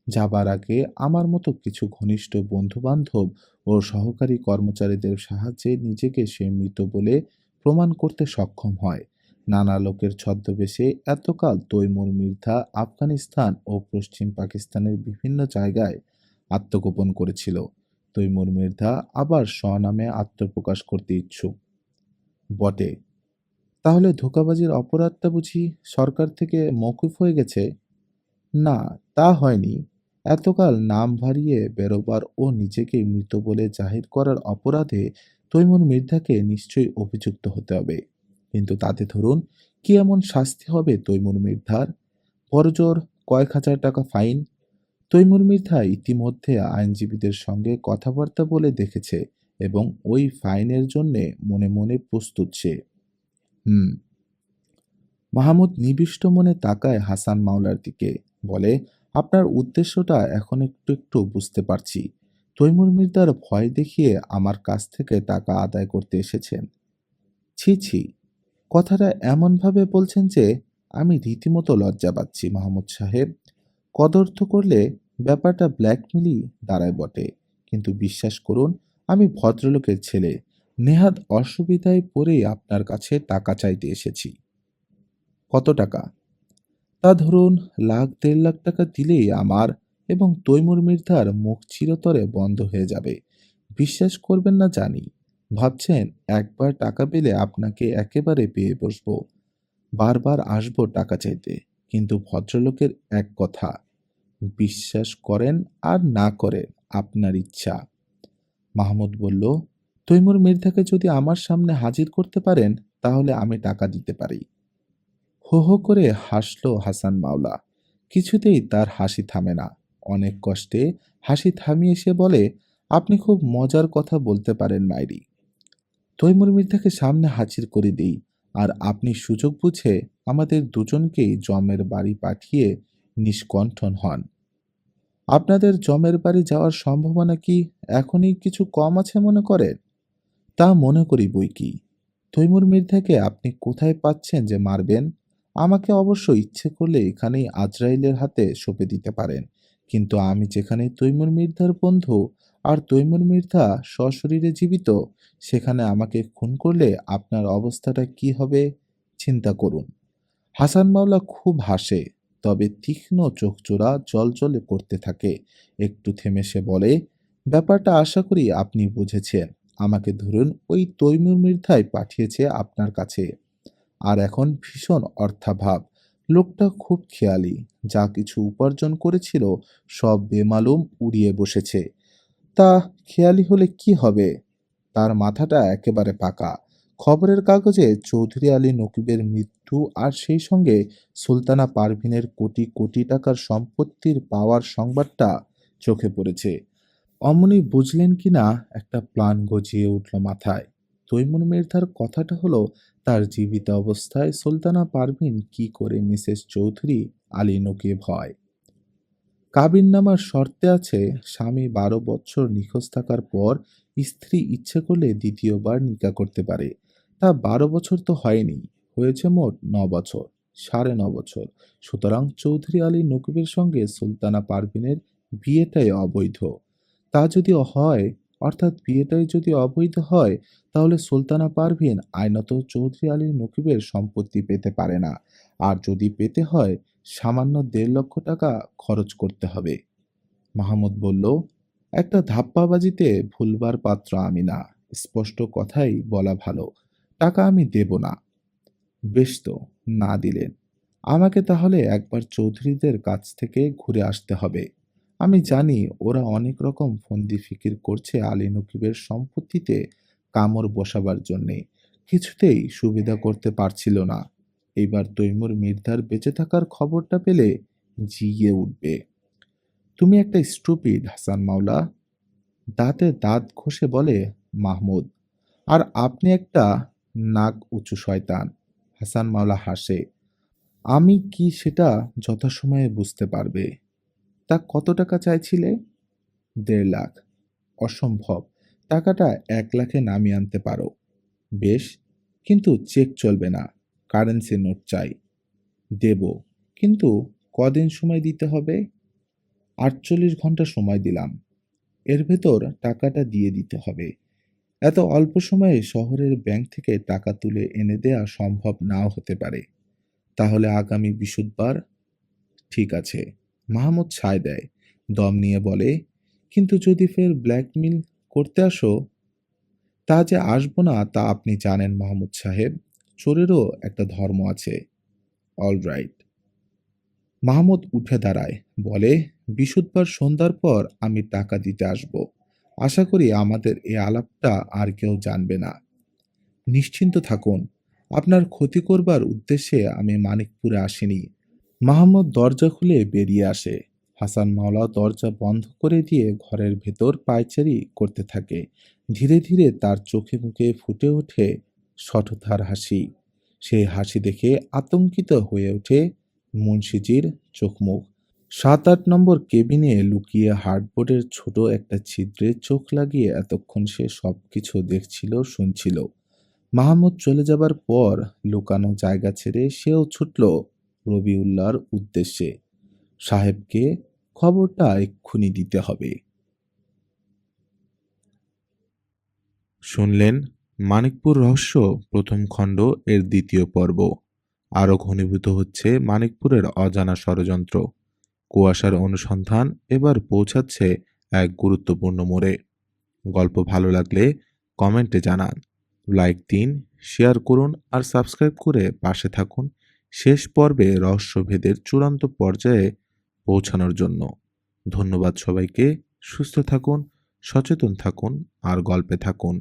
যাবার আগে আমার মতো কিছু ঘনিষ্ঠ বন্ধু-বান্ধব ও সহকারী কর্মচারীদের সাহায্যে নিজেকে সে মৃত বলে প্রমাণ করতে সক্ষম হয়। নানা লোকের ছদ্মবেশে এতকাল তৈমুর মির্ধা আফগানিস্তান ও পশ্চিম পাকিস্তানের বিভিন্ন জায়গায় আত্মগোপন করেছিল। তৈমুর মির্ধা আবার স্বনামে আত্মপ্রকাশ করতে ইচ্ছুক বটে। তাহলে ধোঁকাবাজির অপরাধটা বুঝি সরকার থেকে মওকুফ হয়ে গেছে? না, তা হয়নি। এতকাল নাম ভারিয়ে বেরোবার ও নিজেকে মৃত বলে জাহির করার অপরাধে তৈমুর মির্ধাকে নিশ্চয়ই অভিযুক্ত হতে হবে। কিন্তু তাতে ধরুন কি এমন শাস্তি হবে তৈমুর মির্ধার? বড়জোর কয়েক হাজার টাকা ফাইন। তৈমুর মির্ধা ইতিমধ্যে আইনজীবীদের সঙ্গে কথাবার্তা বলে দেখেছে এবং ওই ফাইনের জন্যে মনে মনে প্রস্তুত সে। হুম। মাহমুদ নিবিষ্ট মনে তাকায় হাসান মাওলার দিকে। বলে, আপনার উদ্দেশ্যটা এখন একটু একটু বুঝতে পারছি। তৈমুর মির্জার ভয় দেখিয়ে আমার কাছ থেকে টাকা আদায় করতে এসেছেন। ছি ছি, কথাটা এমনভাবে বলছেন যে আমি রীতিমতো লজ্জা পাচ্ছি মাহমুদ সাহেব। কদর্থ করলে ব্যাপারটা ব্ল্যাকমেলই দাঁড়ায় বটে, কিন্তু বিশ্বাস করুন আমি ভদ্রলোকের ছেলে। নেহাত অসুবিধায় পড়েই আপনার কাছে টাকা চাইতে এসেছি। কত টাকা? তা ধরুন 1,00,000-1.5 লাখ টাকা দিলেই আমার এবং তৈমুর মির্ধার মুখ চিরতরে বন্ধ হয়ে যাবে। বিশ্বাস করবেন না জানি। ভাবছেন একবার টাকা পেলে আপনাকে একেবারে পেয়ে বসবো, বারবার আসবো টাকা চাইতে। কিন্তু ভদ্রলোকের এক কথা, বিশ্বাস করেন আর না করেন আপনার ইচ্ছা। মাহমুদ বলল, তৈমুর মির্ধাকে যদি আমার সামনে হাজির করতে পারেন তাহলে আমি টাকা দিতে পারি। হো হো করে হাসল হাসান মাওলা। কিছুতেই তার হাসি থামে না। অনেক কষ্টে হাসি থামিয়ে সে বলে, আপনি খুব মজার কথা বলতে পারেন মাইরি। তৈমুর মির্ধাকে সামনে হাজির করে দিই, আর আপনি সুযোগ বুঝে আমাদের দুজনকেই জমের বাড়ি পাঠিয়ে নিষ্কণ্ঠন হন। আপনাদের জমের বাড়ি যাওয়ার সম্ভাবনা কি এখনই কিছু কম আছে মনে করেন? তা মনে করি বৈকি। তৈমুর মির্ধাকে আপনি কোথায় পাচ্ছেন যে মারবেন? আমাকে অবশ্য ইচ্ছে করলে এখানেই আজরাইলের হাতে সঁপে দিতে পারেন, কিন্তু আমি যেখানে তৈমুর মির্ধার বন্ধু আর তৈমুর মির্ধা সশরীরে জীবিত, সেখানে আমাকে খুন করলে আপনার অবস্থাটা কি হবে চিন্তা করুন। হাসান মাওলা খুব হাসে, তবে তীক্ষ্ণ চোখজোড়া জ্বলজ্বলে করতে থাকে। একটু থেমে সে বলে, ব্যাপারটা আশা করি আপনি বুঝেছেন। আমাকে ধরুন ওই তৈমুর মির্ধাই পাঠিয়েছে আপনার কাছে। আর এখন ভীষণ অর্থাভাব। লোকটা খুব খেয়ালি। যা কিছু উপার্জন করেছিল সব বেমালুম উড়িয়ে বসেছে। তা খেয়ালি হলে কি হবে? তার মাথাটা একেবারে পাকা। খবরের কাগজে চৌধুরী আলী নকিবের মৃত্যু আর সেই সঙ্গে সুলতানা পারভিনের কোটি কোটি টাকার সম্পত্তির পাওয়ার সংবাদটা চোখে পড়েছে। অমনি বুঝলেন কিনা একটা প্ল্যান গজিয়ে উঠল মাথায়। তৈমুর মির্ধার কথাটা হলো, তার জীবিত অবস্থায় সুলতানা পারভিন কি করে মিসেস চৌধুরী আলী নকিব হয়। কাবিননামার শর্তে আছে, স্বামী 12 বছর নিখোঁজ থাকার পর স্ত্রী ইচ্ছে করলে দ্বিতীয়বার নিকাহ করতে পারে। তা 12 বছর তো হয়নি, হয়েছে মোট 9 বছর, 9.5 বছর। সুতরাং চৌধুরী আলী নকিবের সঙ্গে সুলতানা পারভিনের বিয়েটাই অবৈধ। তা যদি হয়, অর্থাৎ বিয়েটাই যদি অবৈধ হয়, তাহলে সুলতানা পারভিন আইনত চৌধুরী আলী নকিবের সম্পত্তি পেতে পারে না। আর যদি পেতে হয়, সামান্য 1.5 লক্ষ টাকা খরচ করতে হবে। মাহমুদ বলল, একটা ধাপ্পাবাজিতে ভুলবার পাত্র আমি না। স্পষ্ট কথাই বলা ভালো। টাকা আমি দেব না। বেশ তো, না দিলেন। আমাকে তাহলে একবার চৌধুরীদের কাছ থেকে ঘুরে আসতে হবে। আমি জানি ওরা অনেক রকম ফন্দি ফিকির করছে আলী নকিবের সম্পত্তিতে কামড় বসাবার জন্যে। কিছুতেই সুবিধা করতে পারছিল না। এইবার তৈমুর মির্ধার বেঁচে থাকার খবরটা পেলে জিগে উঠবে। তুমি একটা স্টুপিড হাসান মাওলা, দাঁতে দাঁত ঘষে বলে মাহমুদ। আর আপনি একটা নাক উঁচু শয়তান। হাসান মাওলা হাসে। আমি কি সেটা যথাসময়ে বুঝতে পারবে। তা কত টাকা চাইছিলে? 1.5 লাখ। অসম্ভব। টাকাটা 1 লাখে নামিয়ে আনতে পারো। বেশ, কিন্তু চেক চলবে না, কারেন্সি নোট চাই। দেব, কিন্তু কদিন সময় দিতে হবে? 48 ঘন্টা সময় দিলাম। এর ভেতর টাকাটা দিয়ে দিতে হবে। এত অল্প সময়ে শহরের ব্যাংক থেকে টাকা তুলে এনে দেয়া সম্ভব নাও হতে পারে। তাহলে আগামী বৃহস্পতিবার? ঠিক আছে। মাহমুদ সায় দেয়, দম নিয়ে বলে, কিন্তু যদি ফের ব্ল্যাকমেইল করতে আসো? তা যে আসবো না তা আপনি জানেন মাহমুদ সাহেব। চোরেরও একটা ধর্ম আছে। All right. মাহমুদ উঠে দাঁড়ায়, বলে, বৃহস্পতিবার সন্ধ্যার পর আমি টাকা দিতে আসব। আশা করি আমাদের এই আলাপটা আর কেউ জানবে না। নিশ্চিন্ত থাকুন, আপনার ক্ষতি করবার উদ্দেশ্যে আমি মানিকপুরে আসিনি। মাহমুদ দরজা খুলে বেরিয়ে আসে। হাসান মাওলা দরজা বন্ধ করে দিয়ে ঘরের ভেতর পায়চারি করতে থাকে। ধীরে ধীরে তার চোখে মুখে ফুটে ওঠে শঠতার হাসি। সেই হাসি দেখে আতঙ্কিত হয়ে ওঠে মুন্সিজির চোখমুখ। ৭-৮ নম্বর কেবিনে লুকিয়ে হার্ডবোর্ডের ছোট একটা ছিদ্রে চোখ লাগিয়ে এতক্ষণ সে সবকিছু দেখছিল, শুনছিল। মাহমুদ চলে যাবার পর লুকানো জায়গা ছেড়ে সেও ছুটল রবিউল্লাহর উদ্দেশ্যে। সাহেবকে খবরটা এক্ষুনি দিতে হবে। শুনলেন মানিকপুর রহস্য প্রথম খণ্ড এর দ্বিতীয় পর্ব। আরও ঘনীভূত হচ্ছে মানিকপুরের অজানা ষড়যন্ত্র। কুয়াশার অনুসন্ধান এবার পৌঁছাচ্ছে এক গুরুত্বপূর্ণ মোড়ে। গল্প ভালো লাগলে কমেন্টে জানান, লাইক দিন, শেয়ার করুন আর সাবস্ক্রাইব করে পাশে থাকুন শেষ পর্বে রহস্যভেদের চূড়ান্ত পর্যায়ে পৌঁছানোর জন্য। ধন্যবাদ সবাইকে। সুস্থ থাকুন, সচেতন থাকুন আর গল্পে থাকুন।